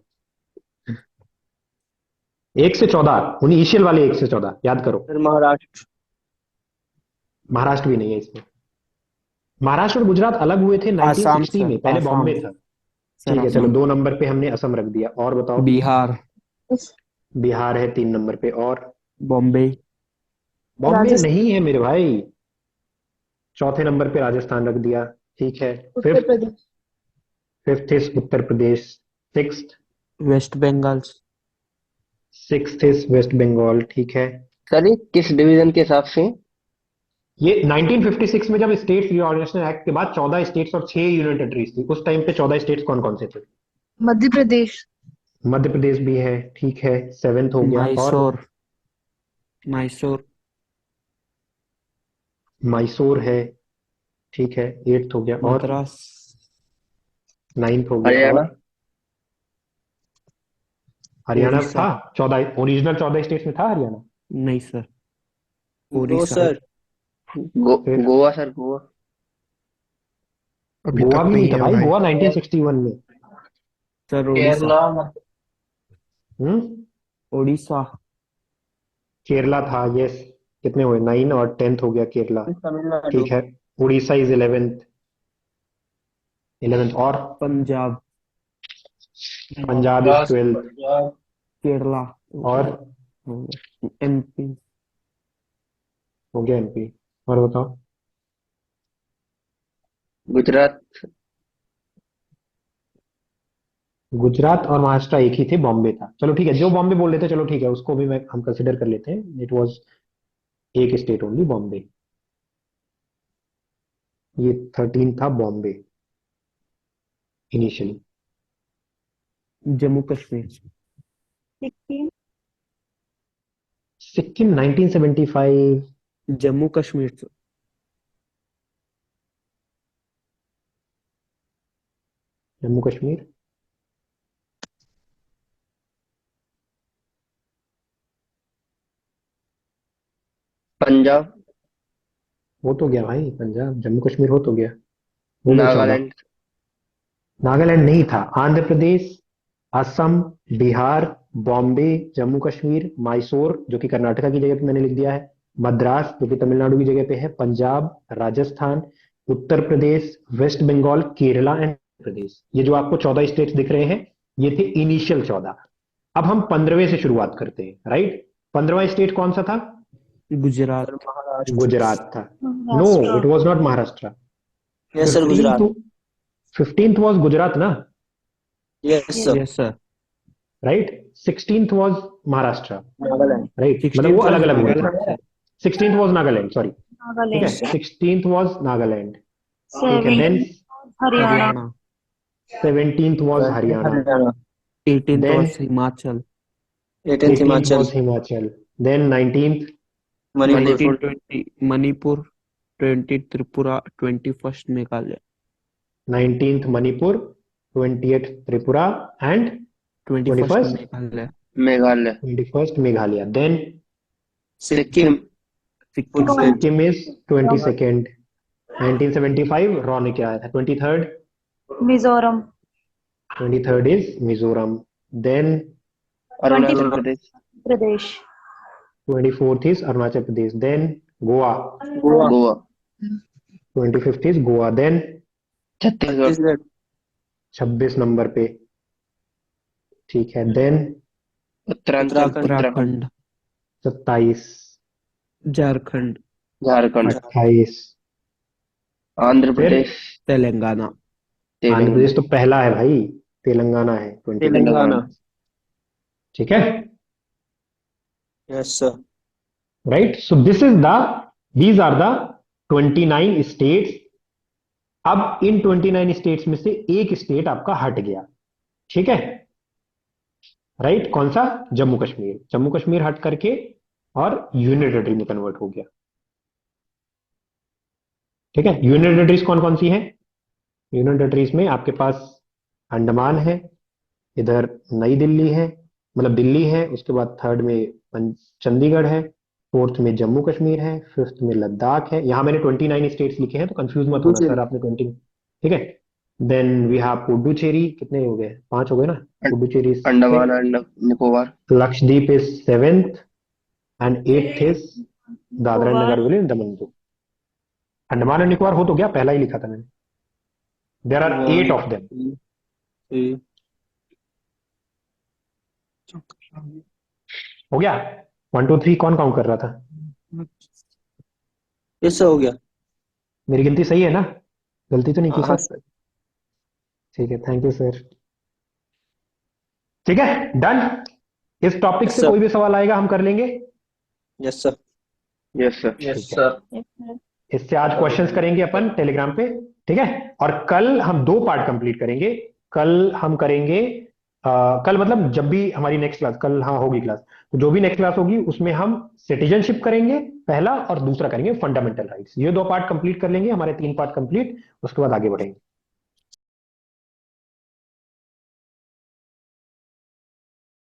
1 से 14 इनिशियल वाले 1 से 14 याद करो। सर महाराष्ट्र। महाराष्ट्र भी नहीं है इसमें। महाराष्ट्र और गुजरात अलग हुए थे आसाम 1960 में, सर, पहले आसाम। बॉम्बे था। सर ठीक है, चलो आसाम। 2 नंबर पे हमने असम रख दिया। और बताओ। बिहार। बिहार है 3 नंबर पे। और बॉम्बे। बॉम्बे राजस्थान। नहीं है मेरे भाई। चौथे नंबर पे राजस्थान रख दिया, ठीक है। Uttar Pradesh. Fifth is Uttar Pradesh, sixth west Bengal. Is west Bengal, ठीक है। सर ये किस डिवीजन के हिसाब से? ये 1956 में जब स्टेट्स रिऑर्गेनाइजेशन एक्ट के बाद 14 स्टेट्स और 6 यूनियन टेरिटरीज थी, उस टाइम पे 14 स्टेट्स कौन कौन से थे? मध्य प्रदेश। मध्य प्रदेश भी है, ठीक है, 7th हो गया। और मैसूर। मैसूर। मैसूर है, ठीक है, 8th हो गया। और मद्रास। 9th हो गया। हरियाणा। और हरियाणा उड़ीसा। था 14, ओरिजिनल 14 स्टेट्स में था हरियाणा। नहीं सर, नो उड़ीसा। सर। फिर गोवा सर, गोवा। अभी गोवा तक भी नहीं नहीं था है भाई, भाई। गोवा 1961 में। सर उड़ीसा। केरला। हम्म उड़ीसा। केरला था, यस। कितने हुए? 9 और 10th हो गया केरला, तमिलनाडु। ठीक है। Orissa is 11th। और पंजाब। Punjab is Madras, 12th। पंजाब। केरला। और एमपी। हो गया एमपी। और बताओ। गुजरात। गुजरात और महाराष्ट्र एक ही थे, बॉम्बे था। चलो ठीक है, जो बॉम्बे बोल रहे थे, चलो ठीक है, उसको भी मैं हम कंसिडर कर लेते हैं। इट वाज एक स्टेट ओनली, बॉम्बे। ये 13 था बॉम्बे इनिशियली। जम्मू कश्मीर। सिक्किम। सिक्किम 1975। जम्मू कश्मीर सर। जम्मू कश्मीर। पंजाब। हो तो गया भाई, पंजाब जम्मू कश्मीर हो तो गया, हो गए 14। नागालैंड। नागालैंड नहीं था। आंध्र प्रदेश, असम, बिहार, बॉम्बे, जम्मू कश्मीर, मैसूर जो कि कर्नाटका की जगह पे मैंने लिख दिया है, मद्रास जो कि तमिलनाडु की जगह पे है, पंजाब, राजस्थान, उत्तर प्रदेश, वेस्ट बंगाल, केरला एंड प्रदेश। ये जो आपको 14 स्टेट्स दिख रहे हैं, ये थे इनिशियल 14। अब हम 15वें से शुरुआत करते हैं, राइट। 15वां स्टेट कौन सा था? गुजरात। सर महाराष्ट्र। गुजरात था। No, Maharashtra. It was not Maharashtra. Yes sir, 15th Gujarat. 15th was Gujarat ना, yes sir. Yes sir. Right. 16th was Maharashtra, Nagaland. Right. मतलब 16 वो अलग was अलग हुए थे। Nagaland sir. 16th was Nagaland, sorry, ठीक नागालैंड। है। 16th वॉज नागालैंड, ठीक है। Then 17 Haryana. Haryana. 17th was Haryana. Haryana. 18th then was Himachal. 18th 18th Himachal. Was Himachal. Then 19th Manipur. 19 20 Manipur. 20 Tripura. 21st Meghalaya. 19th Manipur, 20th Tripura and 21st 21st Meghalaya. Meghalaya. 21st Meghalaya. Then Sikkim. Sikkim. Sikkim is 22nd। 1975 रॉ ने क्या आया था? 23rd। Mizoram. 23rd is Mizoram. Then Arunachal 24 Pradesh. Pradesh. 24th is Arunachal Pradesh. Then Goa. Goa. Goa. 25th is Goa. Then Chhattisgarh. Chhattisgarh. 26 number पे, ठीक है। Then Uttaranchal. Uttarakhand. Uttarakhand. 27, Jharkhand. Jharkhand. 28। Andhra फिर प्रदेश। तेलंगाना। आंध्र तेलंगाना। प्रदेश तो पहला है भाई, तेलंगाना है 24। तेलंगाना। ठीक है, yes sir. Right. So these are the 29 states. अब इन 29 स्टेट्स में से एक स्टेट आपका हट गया, ठीक है, राइट। कौन सा? जम्मू कश्मीर। जम्मू कश्मीर हट करके और यूनियन टेरिटरी में कन्वर्ट हो गया, ठीक है। यूनियन टेरिटरीज कौन कौन सी हैं? यूनियन टेरिटरीज में आपके पास अंडमान है, इधर नई दिल्ली है, मतलब दिल्ली है, उसके बाद थर्ड में चंडीगढ़ है, फोर्थ में जम्मू कश्मीर है, फिफ्थ में लद्दाख है। यहां मैंने 29 स्टेट्स लिखे हैं, तो कंफ्यूज मत होना सर, पुडुचेरी। आपने 20, ठीक है। देन वी हैव पुडुचेरी, कितने हो गए? 5 हो गए ना। Puducherry Andaman 6, and Nicobar. Lakshadweep is 7th and 8th is Dadra and Goa. Nagar Haveli and Daman Diu. Andaman and Nicobar हो तो गया, पहला ही लिखा था मैंने। There are 8 of them. हो गया। 1 2 3 कौन काउंट कर रहा था? यस सर, हो गया। मेरी गिनती सही है ना? गलती तो नहीं की हाँ सर? सर। ठीक है, थैंक यू सर। ठीक है, डन। इस टॉपिक यस से सर। कोई भी सवाल आएगा हम कर लेंगे, yes sir. Yes sir. Yes ठीक है। सर। Yes, sir. इससे आज क्वेश्चंस करेंगे अपन टेलीग्राम पे, ठीक है। और कल हम 2 पार्ट कंप्लीट करेंगे। कल हम करेंगे कल मतलब जब भी हमारी नेक्स्ट क्लास, कल हाँ होगी क्लास, तो जो भी नेक्स्ट क्लास होगी उसमें हम सिटीजनशिप करेंगे पहला, और दूसरा करेंगे फंडामेंटल राइट्स। ये 2 पार्ट कंप्लीट कर लेंगे, हमारे 3 पार्ट कंप्लीट, उसके बाद आगे बढ़ेंगे।